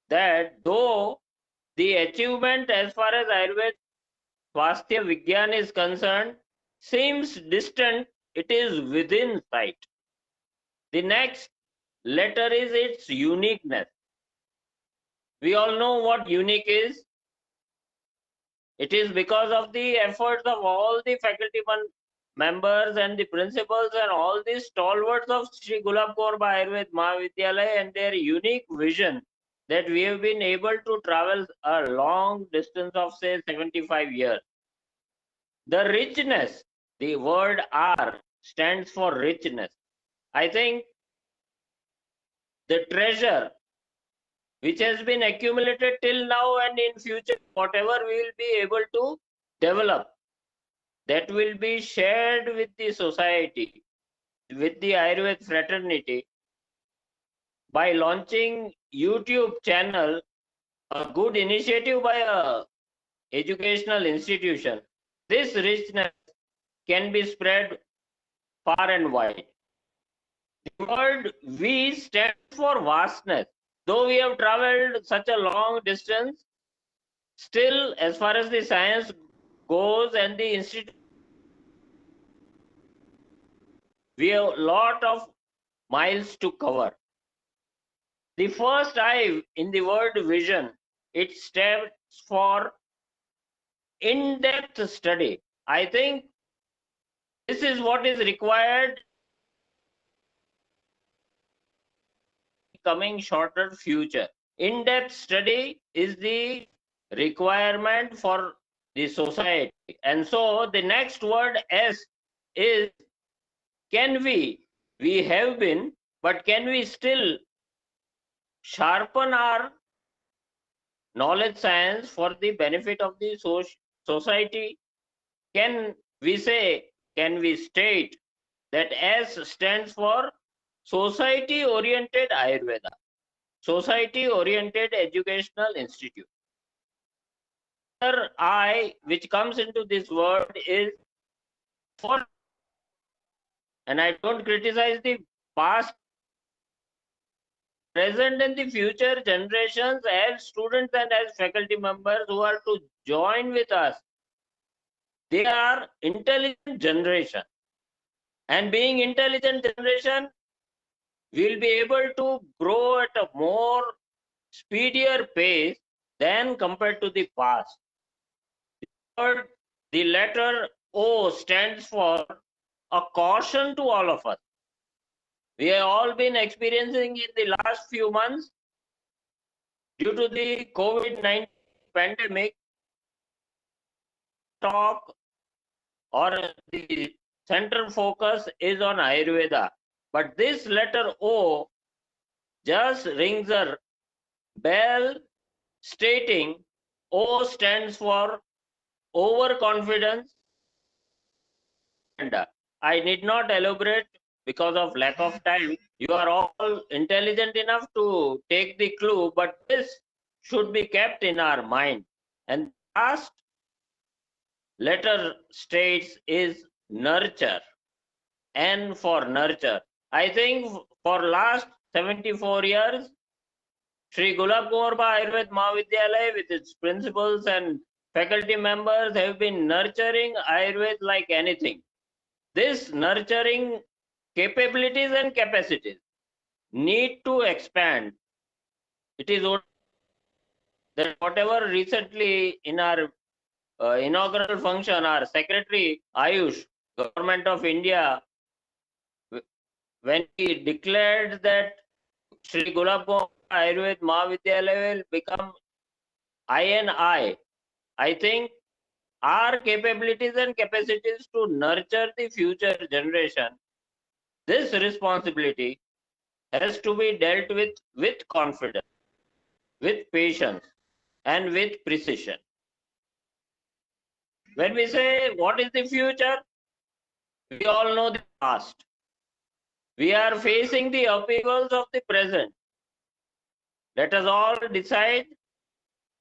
that though the achievement as far as Ayurved Swasthya Vigyan is concerned seems distant, it is within sight. The next letter is its uniqueness. We all know what unique is. It is because of the efforts of all the faculty members and the principals and all the stalwarts of Sri Gulab Kumarba Ayurved Mahavidyalaya and their unique vision that we have been able to travel a long distance of say 75 years. The richness, the word R stands for richness. I think the treasure which has been accumulated till now and in future, whatever we will be able to develop, that will be shared with the society, with the Ayurveda fraternity, by launching YouTube channel, a good initiative by a educational institution. This richness can be spread far and wide. The word V stands for vastness. Though we have traveled such a long distance, still as far as the science goes and the institute, we have a lot of miles to cover. The first I in the word vision, it stands for in-depth study. I think this is what is required coming shorter future. In-depth study is the requirement for the society. And so the next word S is can we have been, but can we still sharpen our knowledge science for the benefit of the society? Can we say, can we state that S stands for Society Oriented Ayurveda, Society Oriented Educational Institute. Another I which comes into this word is for, and I don't criticize the past, present and the future generations as students and as faculty members who are to join with us. They are intelligent generation, and being intelligent generation, we will be able to grow at a more speedier pace than compared to the past. The letter O stands for a caution to all of us. We have all been experiencing in the last few months, due to the COVID-19 pandemic, talk or the central focus is on Ayurveda. But this letter O just rings a bell stating O stands for overconfidence. And I need not elaborate because of lack of time. You are all intelligent enough to take the clue, but this should be kept in our mind. And last letter states is nurture. N for nurture. I think for last 74 years, Sri Gulab Kumarba Ayurved Mahavidyalaya with its principals and faculty members have been nurturing Ayurveda like anything. This nurturing capabilities and capacities need to expand. It is that whatever recently in our inaugural function, our Secretary Ayush, Government of India, when he declared that Sri Gulab Kumarba Ayurved Mahavidyalaya will become INI, I think our capabilities and capacities to nurture the future generation, this responsibility has to be dealt with confidence, with patience, and with precision. When we say what is the future, we all know the past. We are facing the upheavals of the present. Let us all decide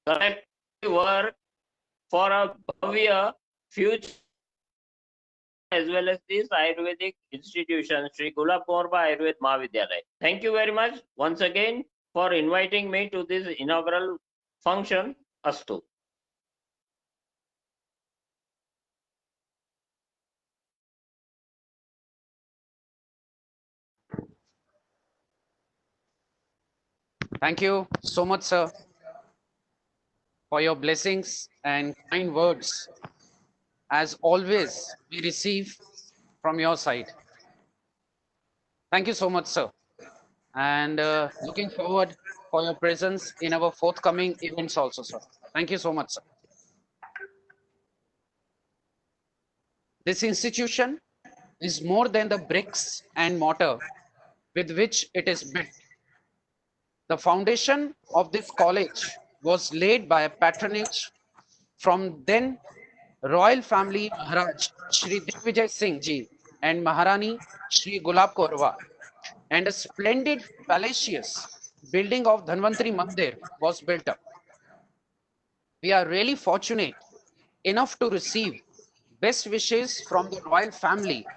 collectively work for a bhavya future as well as this Ayurvedic institution, Sri Gulab Kaurba Ayurved Mahavidyalaya. Thank you very much once again for inviting me to this inaugural function. Astu. Thank you so much, sir, for your blessings and kind words. As always, we receive from your side. Thank you so much, sir. And looking forward for your presence in our forthcoming events also, sir. Thank you so much, sir. This institution is more than the bricks and mortar with which it is built. The foundation of this college was laid by a patronage from then royal family Maharaj Shri Digvijay Singh Ji and Maharani Shri Gulab Kaurwa, and a splendid palacious building of Dhanvantari Mandir was built up. We are really fortunate enough to receive best wishes from the royal family,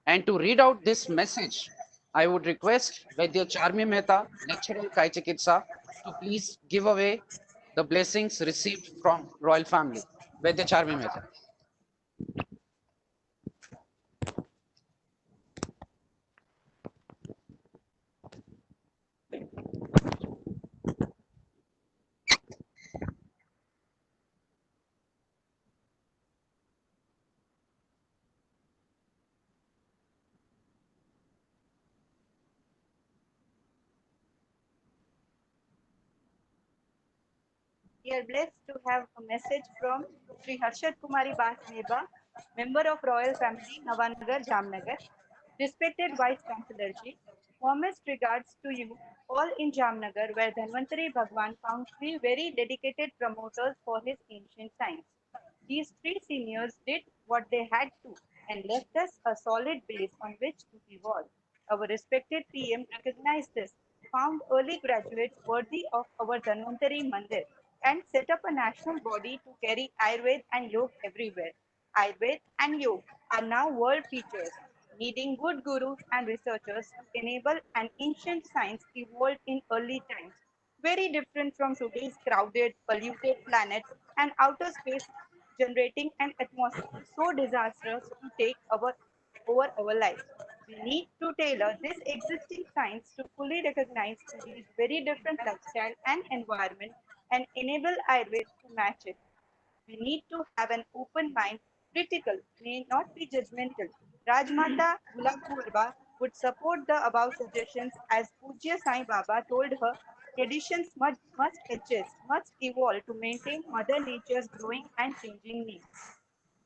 and to read out this message, I would request Vaidya Charmi Mehta, lecturer Kai Chikitsa, to please give away the blessings received from royal family. Vaidya Charmi Mehta. We are blessed to have a message from Sri Harshad Kumari Basneba, member of Royal Family, Navanagar, Jamnagar. Respected Vice Chancellor Ji, warmest regards to you all in Jamnagar, where Dhanvantari Bhagwan found three very dedicated promoters for his ancient science. These three seniors did what they had to and left us a solid base on which to evolve. Our respected PM recognized this, found early graduates worthy of our Dhanvantari Mandir, and set up a national body to carry Ayurveda and Yoga everywhere. Ayurveda and Yoga are now world features, needing good gurus and researchers to enable an ancient science evolved in early times, very different from today's crowded, polluted planet and outer space generating an atmosphere so disastrous to take over our lives. We need to tailor this existing science to fully recognize today's very different lifestyle and environment and enable Ayurveda to match it. We need to have an open mind, critical, may not be judgmental. Rajmata Gulab Kaurba would support the above suggestions as Pujya Sai Baba told her, traditions must adjust, must evolve to maintain Mother Nature's growing and changing needs.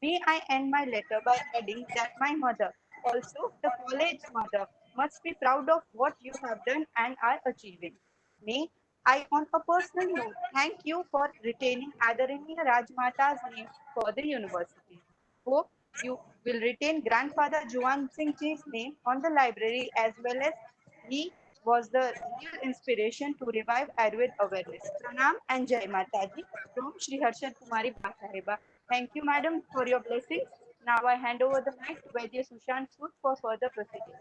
May I end my letter by adding that my mother, also the college mother, must be proud of what you have done and are achieving. May I, on a personal note, thank you for retaining Adaraniya Rajmata's name for the university. Hope you will retain grandfather Juan Singh Ji's name on the library as well as he was the real inspiration to revive Ayurveda awareness. Pranam and Jai Mataji from Sri Harshad Kumari Basaheba. Thank you, madam, for your blessings. Now I hand over the mic to Vaidya Sushant Sood for further proceedings.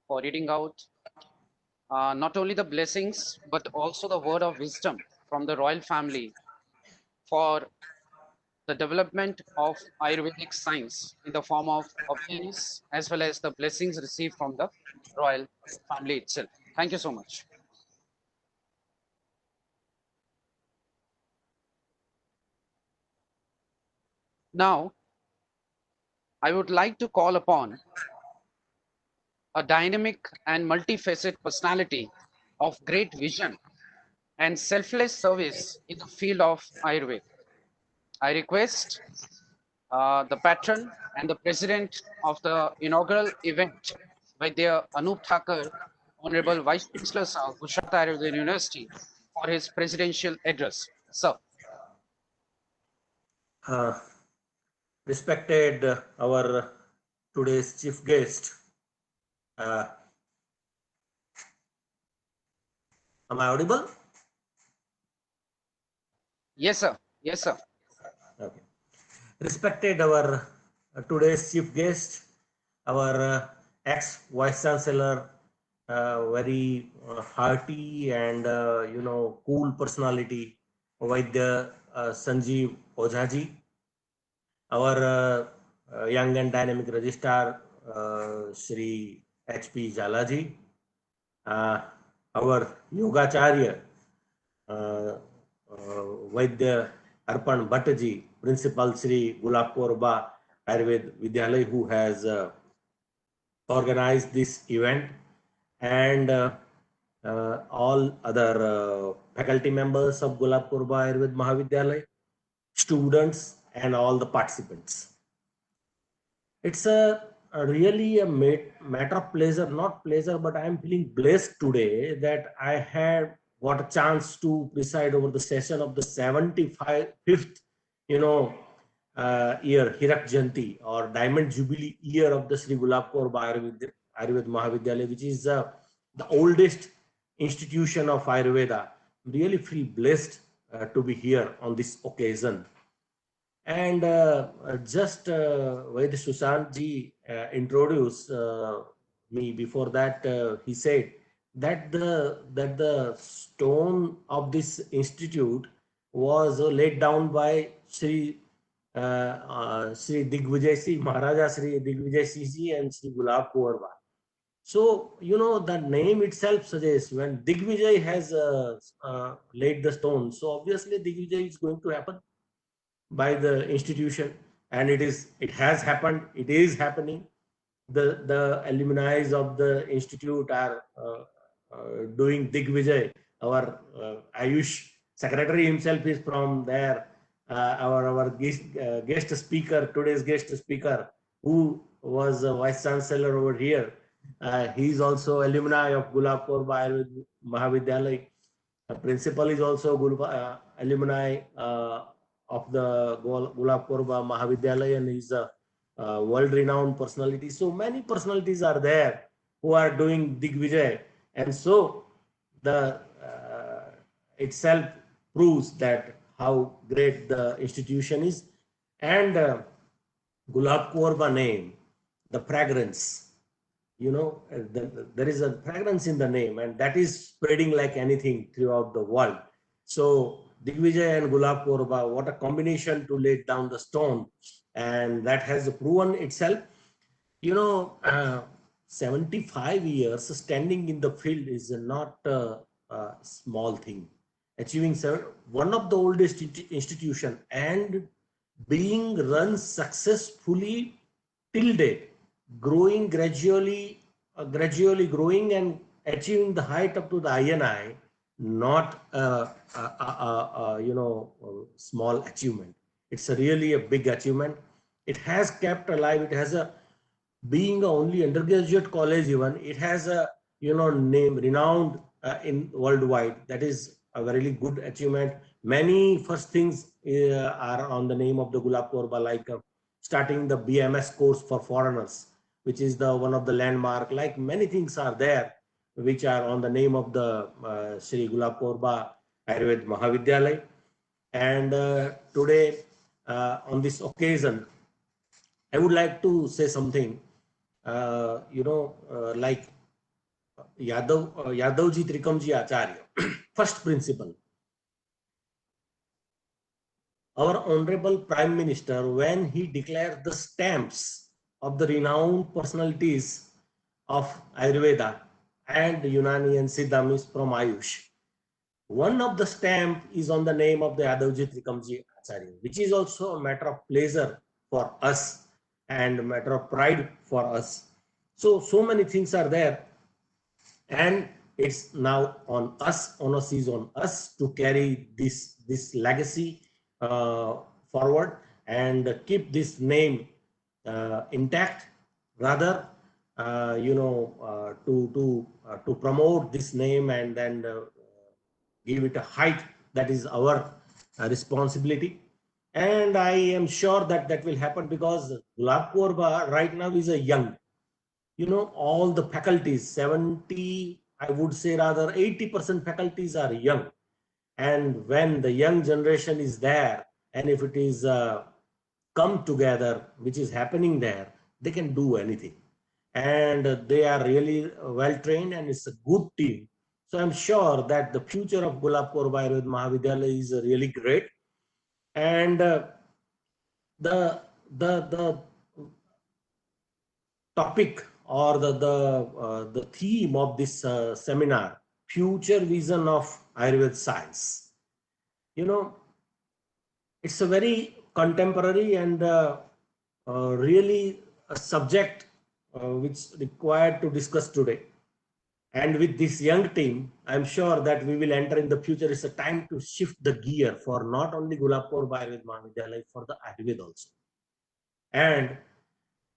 For reading out not only the blessings but also the word of wisdom from the royal family for the development of Ayurvedic science in the form of awareness as well as the blessings received from the royal family itself. Thank you so much. Now, I would like to call upon a dynamic and multifaceted personality of great vision and selfless service in the field of Ayurveda. I request the patron and the president of the inaugural event, Vaidya Anup Thakur, Honorable Vice Chancellor Sir, Gujarat Ayurveda University, for his presidential address. Sir. Respected our today's chief guest, am I audible? Yes, sir. Yes, sir. Okay. Respected our today's chief guest, our ex Vice Chancellor, very hearty and cool personality, Vaidya Sanjeev Ojaji, our young and dynamic registrar, Shri H.P. Jalaji, our Yogacharya, Vaidya Arpan Bhattaji, Principal Shri Gulab Korba Ayurved Vidyalay, who has organized this event, and all other faculty members of Gulab Korba Ayurved Mahavidyalay, students, and all the participants. It's really a matter of pleasure, not pleasure, but I am feeling blessed today that I had got a chance to preside over the session of the 75th, year, Hirak Jayanti or Diamond Jubilee year of the Sri Gulab Korba Ayurved Mahavidyalaya, which is the oldest institution of Ayurveda. Really feel blessed to be here on this occasion. And just Vaidya Sushant ji introduced me. Before that, he said that the stone of this institute was laid down by Sri Digvijay Singh, Maharaja Sri Digvijay Singh ji and Sri Gulab Korba. So, the name itself suggests when Digvijay has laid the stone, so obviously Digvijay is going to happen by the institution, and it has happened, it is happening. The alumni of the institute are doing Digvijay. Our Ayush secretary himself is from there. Our guest speaker, today's guest speaker, who was a vice chancellor over here, he is also alumni of Gulab Korba Mahavidyalay. Principal is also alumni of the Gulab Korba Mahavidyalay, and he's a world-renowned personality. So many personalities are there who are doing Digvijay, and so the itself proves that how great the institution is. And Gulab Korba name, the fragrance, there is a fragrance in the name, and that is spreading like anything throughout the world. So Digvijay and Gulab Korba, what a combination to lay down the stone, and that has proven itself. 75 years standing in the field is not a small thing. Achieving one of the oldest institution and being run successfully till date, growing gradually growing and achieving the height up to the INI, not a small achievement. It's really a big achievement. It has kept alive. It has being only undergraduate college, even it has a name renowned in worldwide. That is a very good achievement. Many first things are on the name of the Gulab Korba, like starting the BMS course for foreigners, which is one of the landmark. Like many things are there which are on the name of the Sri Gulab Korba Ayurved Mahavidyalay. And today, on this occasion, I would like to say something. Like Yadavji Trikamji Acharya, first principal. Our Honorable Prime Minister, when he declared the stamps of the renowned personalities of Ayurveda and Unani and Siddha from Ayush, one of the stamp is on the name of the Yadavji Trikamji Acharya, which is also a matter of pleasure for us and a matter of pride for us. So many things are there, and it's now on us, is on us to carry this legacy forward. and keep this name intact. Rather, to promote this name and then give it a height, that is our responsibility. And I am sure that that will happen, because Gulab Korba right now is a young, all the faculties, 70, I would say rather 80% faculties are young. And when the young generation is there, and if it is come together, which is happening there, they can do anything. And they are really well trained, and it's a good team. So I'm sure that the future of Gulab Korba Ayurveda Mahavidyalaya is really great. And the topic or the theme of this seminar, future vision of Ayurveda science. It's a very contemporary and really a subject which required to discuss today. And with this young team, I'm sure that we will enter in the future. It's a time to shift the gear for not only Gulab Korba Ayurveda Mahavidyalaya, for the Ayurveda also. And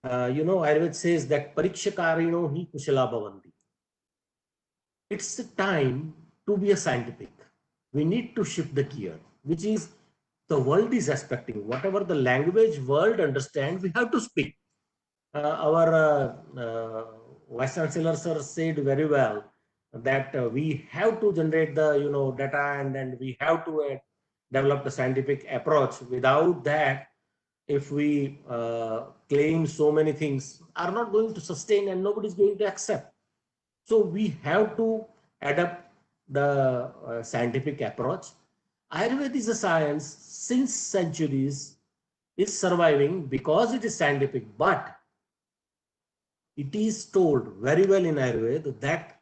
Ayurveda says that parikshakarino hi kushala bhavanti. It's the time to be a scientific. We need to shift the gear, which is the world is expecting. Whatever the language world understands, we have to speak. Our Vice Chancellor sir said very well that we have to generate the data, and then we have to develop the scientific approach. Without that, if we claim so many things, are not going to sustain, and nobody is going to accept. So we have to adapt the scientific approach. Ayurveda is a science since centuries, is surviving because it is scientific, but it is told very well in Ayurveda that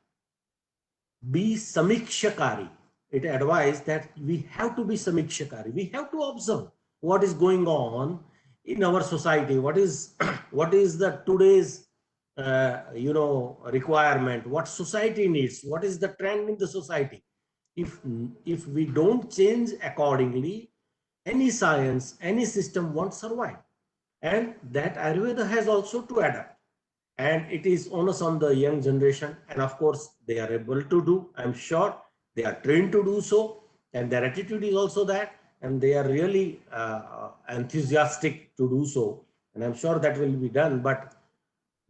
be samikshakari. It advised that we have to be samikshakari. We have to observe what is going on in our society. What is the today's requirement? What society needs? What is the trend in the society? If we don't change accordingly, any science, any system won't survive. And that Ayurveda has also to adapt. And it is onus on the young generation. And of course, they are able to do. I'm sure they are trained to do so. And their attitude is also that. And they are really enthusiastic to do so. And I'm sure that will be done. But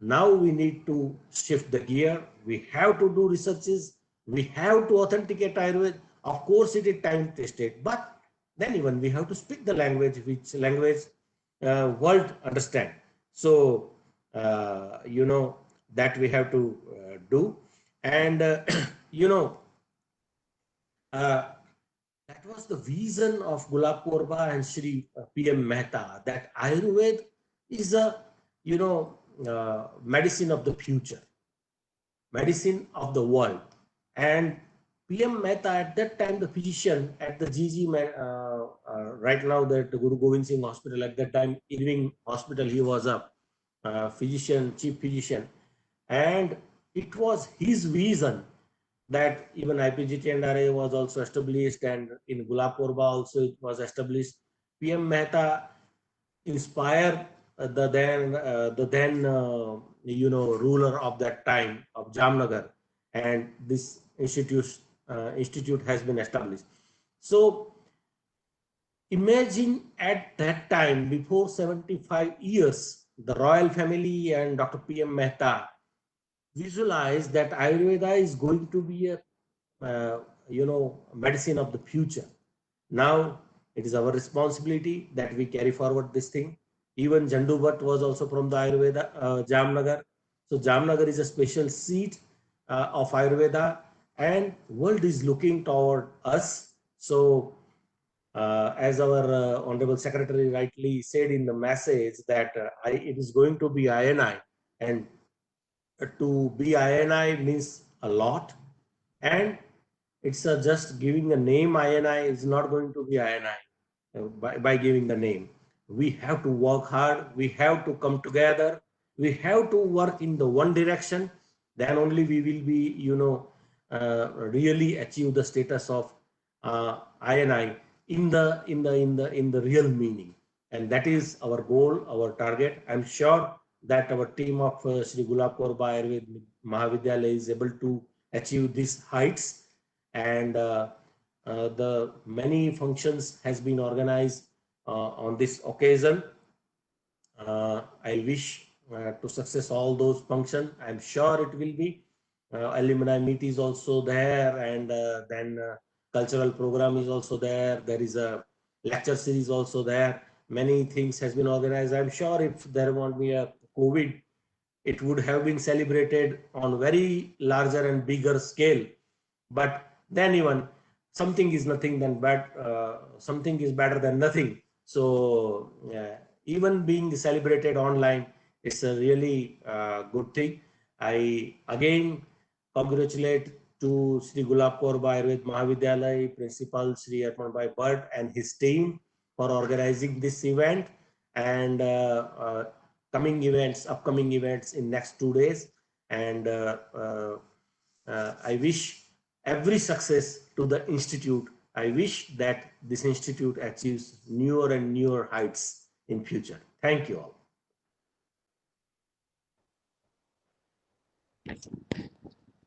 now we need to shift the gear. We have to do researches. We have to authenticate Ayurveda. Of course, it is time tested. But then even we have to speak the language, which language world understand. So, that we have to do. And, that was the vision of Gulab Korba and Shri PM Mehta, that Ayurveda is a, medicine of the future, medicine of the world. And PM Mehta at that time, the physician at the GG, right now that Guru Gobind Singh Hospital, at that time Irving Hospital, he was a physician, chief physician. And it was his vision that even IPGT and RA was also established, and in Gulab Korba also it was established. PM Mehta inspired the then ruler of that time of Jamnagar, and this institute has been established. So imagine at that time, before 75 years, the royal family and Dr. PM Mehta visualized that Ayurveda is going to be a medicine of the future. Now it is our responsibility that we carry forward this thing. Even Jandu Bhatt was also from the Ayurveda, Jamnagar. So Jamnagar is a special seat of Ayurveda, and world is looking toward us. So as our Honorable Secretary rightly said in the message, that it is going to be INI, and to be INI means a lot, and it's just giving a name. INI is not going to be INI by giving the name. We have to work hard. We have to come together. We have to work in the one direction. Then only we will be, really achieve the status of INI in the real meaning. And that is our goal, our target. I'm sure that our team of Sri Gulab Kaur Ayurved Mahavidyalaya is able to achieve these heights. And the many functions has been organized on this occasion. I wish to success all those functions. I'm sure it will be. Alumni meet is also there, and then cultural program is also there. There is a lecture series also there. Many things has been organized. I'm sure if there won't be a COVID, it would have been celebrated on very larger and bigger scale. But then even something is nothing than bad. Something is better than nothing. So even being celebrated online, it's a really good thing. I again congratulate to Sri Gulab Kaur Ayurved Mahavidyalaya Principal Sri Arpan Bhai Bhatt and his team for organizing this event, and upcoming events in next 2 days. And I wish every success to the institute. I wish that this institute achieves newer and newer heights in future. Thank you all.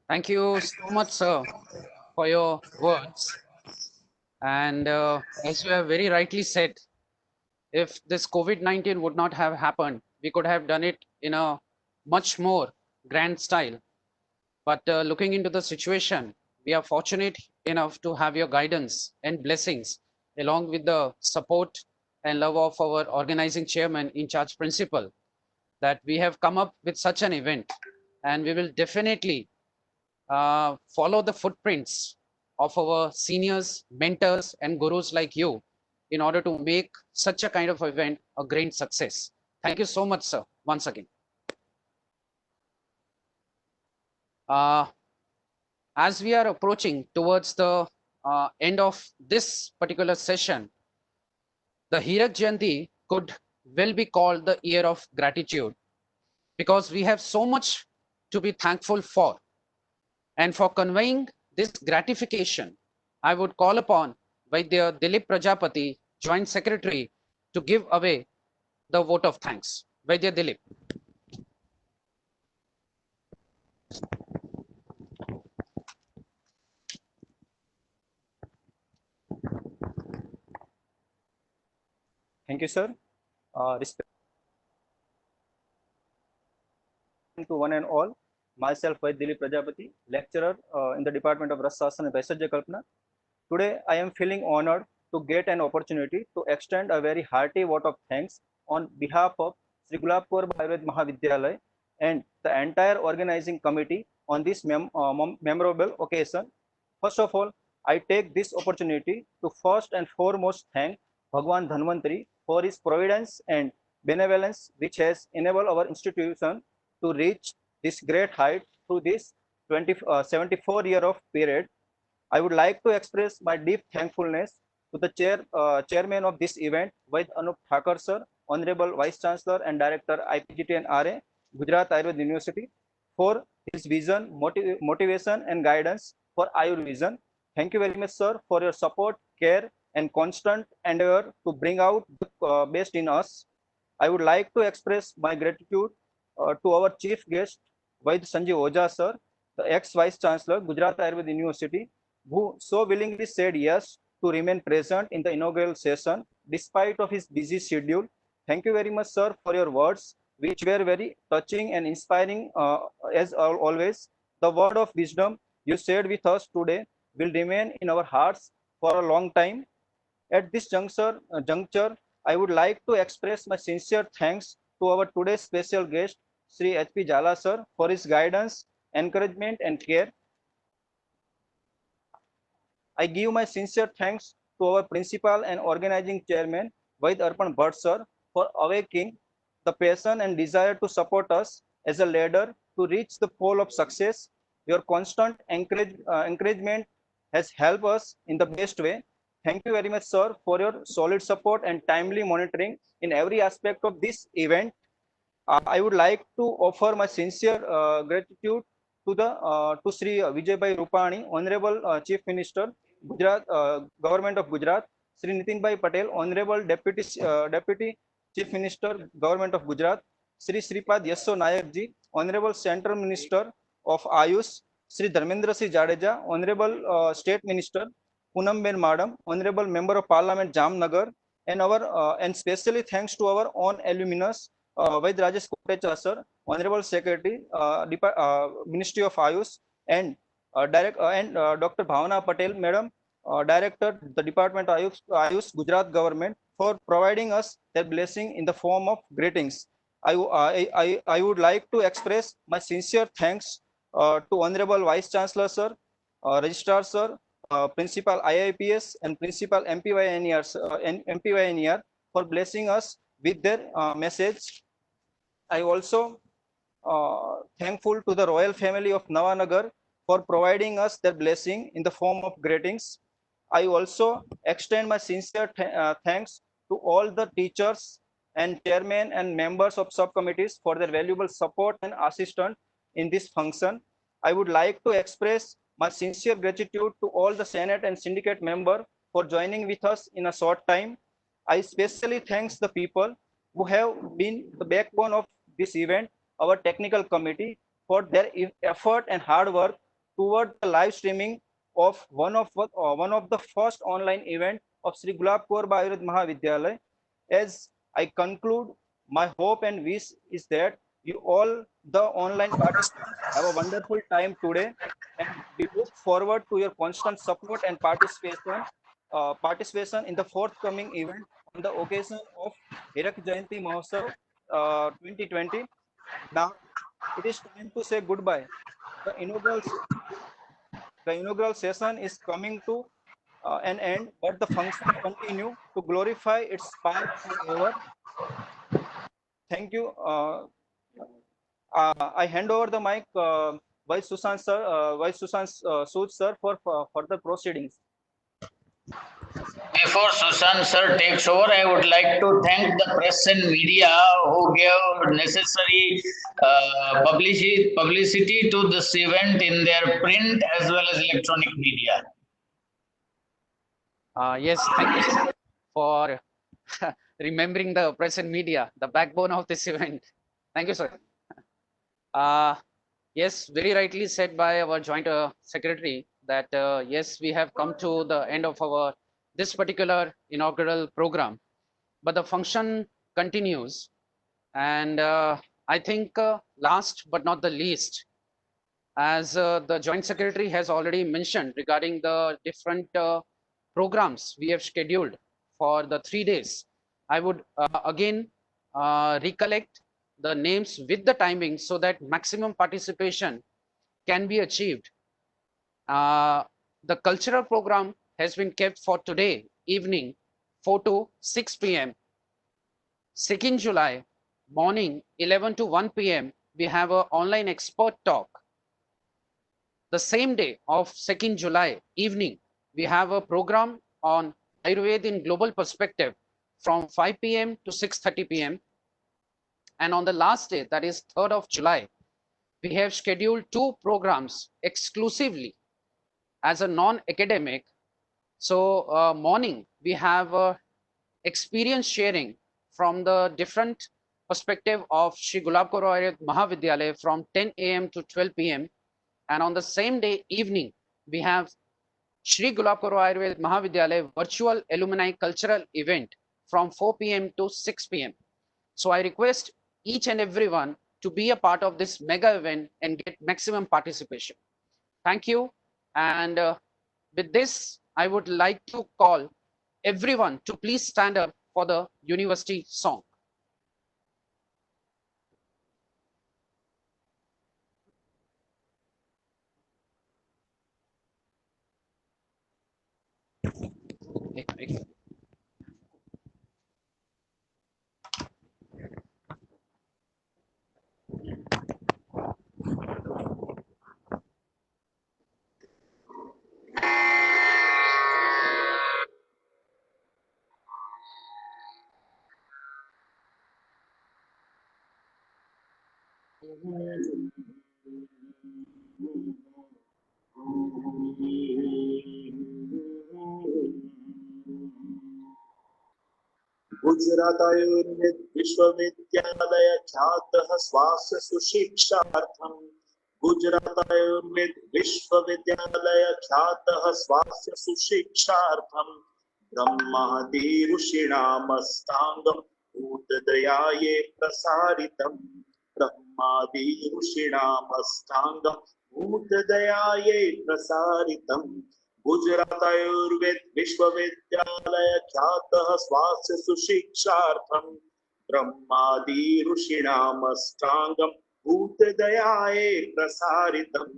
Thank you so much, sir, for your words. And as you have very rightly said, if this COVID-19 would not have happened, we could have done it in a much more grand style. But looking into the situation, we are fortunate enough to have your guidance and blessings, along with the support and love of our organizing chairman, in charge principal, that we have come up with such an event. And we will definitely follow the footprints of our seniors, mentors, and gurus like you in order to make such a kind of event a great success. Thank you so much, sir, once again. As we are approaching towards the end of this particular session, the Hirak Jayanti could well be called the year of gratitude, because we have so much to be thankful for. And for conveying this gratification, I would call upon Vaidya Dilip Prajapati, Joint Secretary, to give away the vote of thanks. Vaidya Dilip. Thank you, sir. Respect to one and all. Myself, Vaidya Dilip Prajapati, lecturer in the Department of Ras Shasan and Vaishajya Kalpana. Today, I am feeling honored to get an opportunity to extend a very hearty vote of thanks on behalf of Sri Gulab Kaur Ayurved Mahavidyalaya and the entire organizing committee on this memorable occasion. First of all, I take this opportunity to first and foremost thank Bhagwan Dhanvantari for his providence and benevolence, which has enabled our institution to reach this great height through this 74-year of period. I would like to express my deep thankfulness to the chairman of this event, Vaid Anup Thakur sir, Honorable Vice Chancellor and Director IPGT and RA, Gujarat Ayurveda University, for his vision, motivation and guidance for Ayurvision. Thank you very much, sir, for your support, care and constant endeavor to bring out the best in us. I would like to express my gratitude to our chief guest, Vaid Sanjeev Oja sir, the ex-Vice Chancellor, Gujarat Ayurveda University, who so willingly said yes to remain present in the inaugural session despite of his busy schedule. Thank you very much, sir, for your words, which were very touching and inspiring. As always, the word of wisdom you shared with us today will remain in our hearts for a long time. At this juncture, I would like to express my sincere thanks to our today's special guest, Sri H.P. Jala sir, for his guidance, encouragement and care. I give my sincere thanks to our principal and organizing chairman, Vaid Arpan Bhatt sir, for awakening the passion and desire to support us as a leader to reach the goal of success. Your constant encouragement has helped us in the best way. Thank you very much, sir, for your solid support and timely monitoring in every aspect of this event. I would like to offer my sincere gratitude to Sri Vijay Bhai Rupani, Honorable Chief Minister, Gujarat Government of Gujarat, Sri Nitinbhai Patel, Honorable Deputy Chief Minister, Government of Gujarat, Sri Sripad Yesso Nayak ji, Honorable Central Minister of Ayush, Sri Dharmendra Singh Jadeja, Honorable State Minister Poonamben Madam, Honorable Member of Parliament Jamnagar, and specially thanks to our own alumnus, Vaid Rajesh Kotecha sir, Honorable Secretary, Ministry of Ayush, and Dr. Bhavana Patel Madam, Director, the Department of Ayush, Gujarat Government, for providing us their blessing in the form of greetings. I would like to express my sincere thanks to Honorable Vice Chancellor sir, Registrar sir, Principal IIPS, and Principal MPYNER for blessing us with their message. I also thankful to the royal family of Nawanagar for providing us their blessing in the form of greetings. I also extend my sincere thanks to all the teachers and chairmen and members of subcommittees for their valuable support and assistance in this function. I would like to express my sincere gratitude to all the Senate and syndicate members for joining with us in a short time. I especially thanks the people who have been the backbone of this event, our technical committee, for their effort and hard work toward the live streaming of one of the first online event of Sri Gulab Kaur Ayurveda Mahavidyalaya. As I conclude, my hope and wish is that you all, the online participants, have a wonderful time today, and we look forward to your constant support and participation in the forthcoming event on the occasion of Hirak Jayanti Mahotsav 2020. Now it is time to say goodbye. The inaugural session is coming to an end, but the function continue to glorify its spark forever. Thank you. I hand over the mic, Vice Sushant Sood sir, for further proceedings. Before Sushant sir takes over, I would like to thank the press and media who gave necessary publicity to this event in their print as well as electronic media. Yes, thank you sir, for remembering the press and media, the backbone of this event. Thank you, sir. Yes, very rightly said by our joint secretary that yes, we have come to the end of our this particular inaugural program, but the function continues. And I think last but not the least, as the joint secretary has already mentioned regarding the different programs we have scheduled for the 3 days, I would again recollect the names with the timing so that maximum participation can be achieved. The cultural program has been kept for today evening 4 to 6 p.m. 2nd July morning 11 to 1 p.m. we have an online expert talk. The same day of 2nd July evening we have a program on Ayurveda in global perspective from 5 p.m. to 6:30 p.m. And on the last day, that is 3rd of July, we have scheduled 2 programs exclusively as a non-academic. So morning, we have experience sharing from the different perspective of Sri Gulab Kaur Ayurveda Mahavidyalaya from 10 a.m. to 12 p.m. And on the same day evening, we have Sri Gulab Kaur Ayurveda Mahavidyalaya virtual alumni cultural event from 4 p.m. to 6 p.m. So I request each and everyone to be a part of this mega event and get maximum participation. Thank you. And with this, I would like to call everyone to please stand up for the university song. Gujarat Ayurveda विश्वविद्यालय ख्यातः स्वास्थ्य सुशिक्षार्थम गुजरात आयुर्वेद विश्वविद्यालय ख्यातः स्वास्थ्य सुशिक्षार्थम ब्रह्मादि ऋषीणामष्टांगं भूतदयाये प्रसारितम् ब्रह्मादि ऋषीणामष्टांगं भूतदयाये प्रसारितम् गुजरात आयुर्वेद विश्वविद्यालय ख्यातः स्वास्थ्य सुशिक्षार्थम ब्रह्मादि ऋषीणामष्टांगं भूतदयाये प्रसारितम्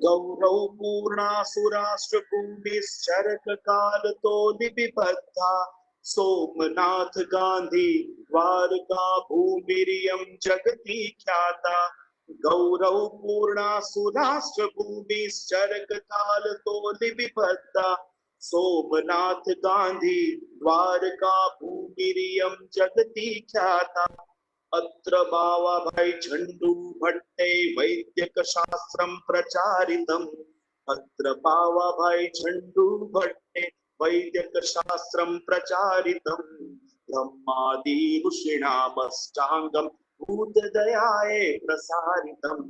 गौरव पूर्णासुराष्ट्रकूटिश्चरक काल तो लिपिबद्धा सोमनाथ गांधी द्वारका भूमिरियं जगति ख्याता गौरव पूर्णासुराष्ट्रकूटिश्चरक काल तो लिपिबद्धा सोमनाथ गांधी द्वारका भूमिरियं जगति ख्याता अत्र बावाभाई झंडू भट्टे वैद्यक शास्त्रं प्रचारितम् अत्र बावाभाई झंडू भट्टे वैद्यक शास्त्रं प्रचारितम् ब्रह्मादि ऋषीणामष्टांगं भूतदयाये प्रसारितम्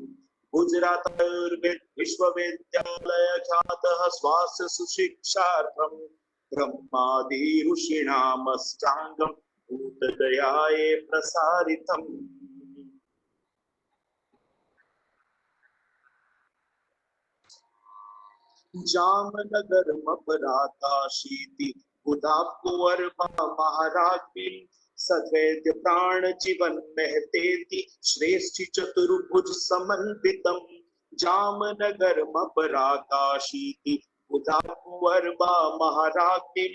गुजरात आयुर्वेद विश्वविद्यालय ख्यातः स्वास्थ्य सुशिक्षार्थम ब्रह्मादि ऋषीणामष्टांगं भूतदयाये प्रसारितम् जामनगर मपराकाशीति बुधाकुवर्भा महाराज्ञी सद्वैद्य प्राण जीवन महतेति श्रेष्ठी चतुर्भुज समन्वितम् जामनगर मपराकाशीति बुधाकुवर्भा महाराज्ञी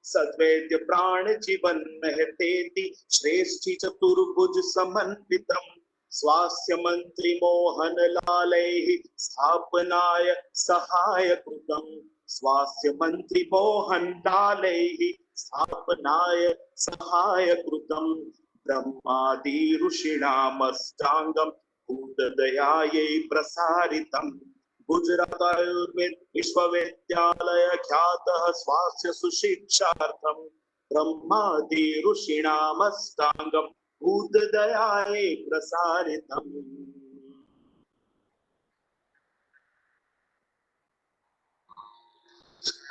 सद्वैद्य प्राण जीवन महतेति श्रेष्ठी चतुर्भुज समन्वितम् स्वास्थ्य मंत्री मोहन लालैः स्थापनाय सहाय कृतम् स्वास्थ्य मंत्री मोहन लालैः स्थापनाय सहाय कृतम् ब्रह्मादि ऋषीणामष्टांगं भूतदयायै प्रसारितम् गुजरात आयुर्वेद विश्वविद्यालय ख्यातः स्वास्थ्य सुशिक्षार्थम ब्रह्मादि ऋषीणामष्टांगं भूतदयाये प्रसारितम्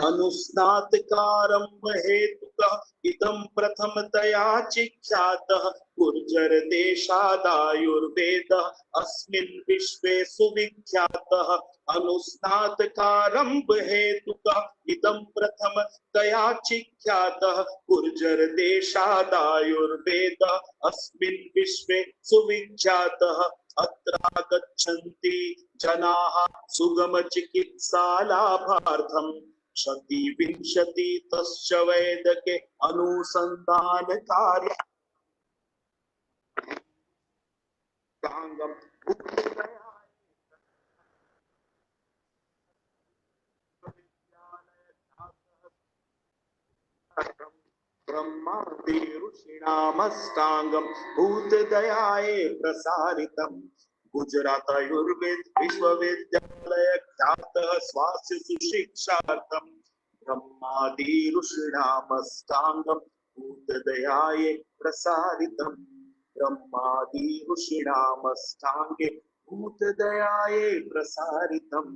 अनुस्नातकारं हेतुकः इदं प्रथमतया चिख्यातः गुर्जर देशादायुर्वेदः अस्मिन् विश्वे सुविख्यातः अनुस्नातकारं हेतुकः इदं प्रथमतया चिख्यातः गुर्जर देशादायुर्वेदः अस्मिन् विश्वे सुविख्यातः अत्र गच्छन्ति जनाः सुगम चिकित्सालाभार्थम् क्षति विंशति तश्च वैद्यके अनुसंधान कार्य ब्रह्मादि ऋषीणामष्टांगं भूतदयाये प्रसारितम् गुजरात आयुर्वेद विश्वविद्यालय ख्यातः स्वास्थ्य सुशिक्षार्थम ब्रह्मादि ऋषीणामष्टांगं भूतदयाये प्रसारितम् ब्रह्मादि ऋषीणामष्टांगे भूतदयाये प्रसारितम्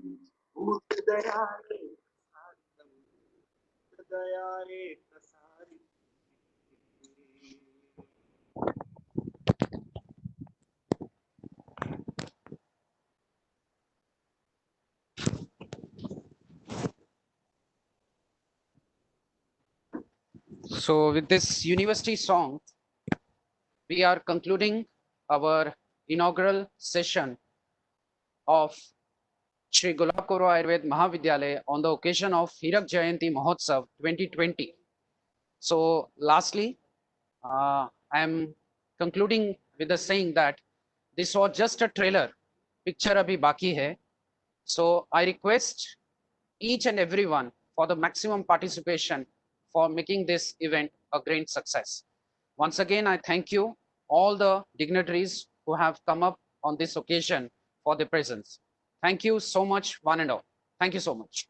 भूतदयाये प्रसारितम् भूतदयाये प्रसारितम् So with this university song, we are concluding our inaugural session of Shri Gulab Kaur Ayurved Mahavidyalaya on the occasion of Hirak Jayanti Mahotsav 2020. So lastly, I am concluding with the saying that this was just a trailer. Picture abhi baki hai. So I request each and everyone for the maximum participation for making this event a great success. Once again, I thank you, all the dignitaries who have come up on this occasion for their presence. Thank you so much, one and all. Thank you so much.